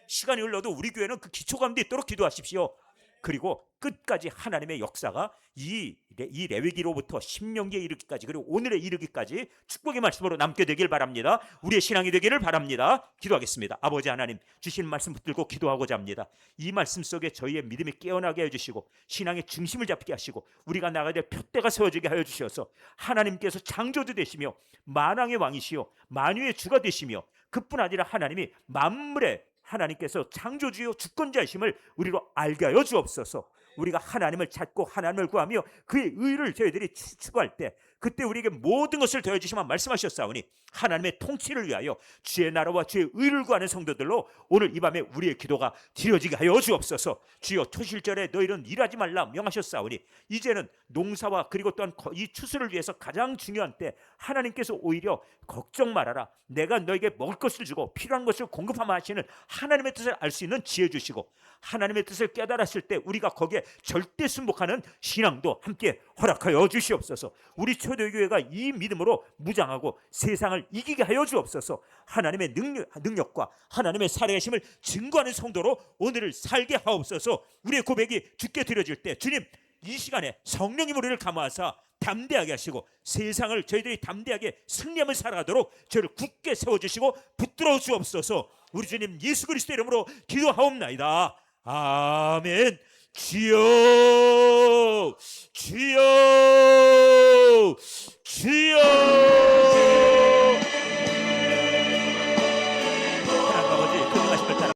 시간이 흘러도 우리 교회는 그 기초 가운데 있도록 기도하십시오. 그리고 끝까지 하나님의 역사가 이 레위기로부터 신명기에 이르기까지 그리고 오늘에 이르기까지 축복의 말씀으로 남게 되길 바랍니다. 우리의 신앙이 되기를 바랍니다. 기도하겠습니다. 아버지 하나님, 주신 말씀 붙들고 기도하고자 합니다. 이 말씀 속에 저희의 믿음이 깨어나게 해주시고 신앙의 중심을 잡게 하시고 우리가 나가야 될 표대가 세워지게 하여 주셔서 하나님께서 창조주 되시며 만왕의 왕이시요 만유의 주가 되시며 그뿐 아니라 하나님이 만물의 하나님께서 창조주요 주권자이심을 우리로 알게 하여 주옵소서. 우리가 하나님을 찾고 하나님을 구하며 그의 의를 저희들이 추구할 때 그때 우리에게 모든 것을 더해주시면 말씀하셨사오니 하나님의 통치를 위하여 주의 나라와 주의 의를 구하는 성도들로 오늘 이 밤에 우리의 기도가 드려지게 하여 주옵소서. 주여 초실절에 너희는 일하지 말라 명하셨사오니 이제는 농사와 그리고 또한 이 추수를 위해서 가장 중요한 때 하나님께서 오히려 걱정 말아라, 내가 너에게 먹을 것을 주고 필요한 것을 공급하마 하시는 하나님의 뜻을 알 수 있는 지혜 주시고 하나님의 뜻을 깨달았을 때 우리가 거기에 절대 순복하는 신앙도 함께 허락하여 주시옵소서. 우리 초대교회가 이 믿음으로 무장하고 세상을 이기게 하여 주옵소서. 하나님의 능력과 하나님의 살아계심을 증거하는 성도로 오늘을 살게 하옵소서. 우리의 고백이 주께 드려질 때 주님, 이 시간에 성령님 우리를 감화하사 담대하게 하시고 세상을 저희들이 담대하게 승리하며 살아가도록 저희를 굳게 세워주시고 붙들어 주옵소서. 우리 주님 예수 그리스도 이름으로 기도하옵나이다. 아멘. 주여 주여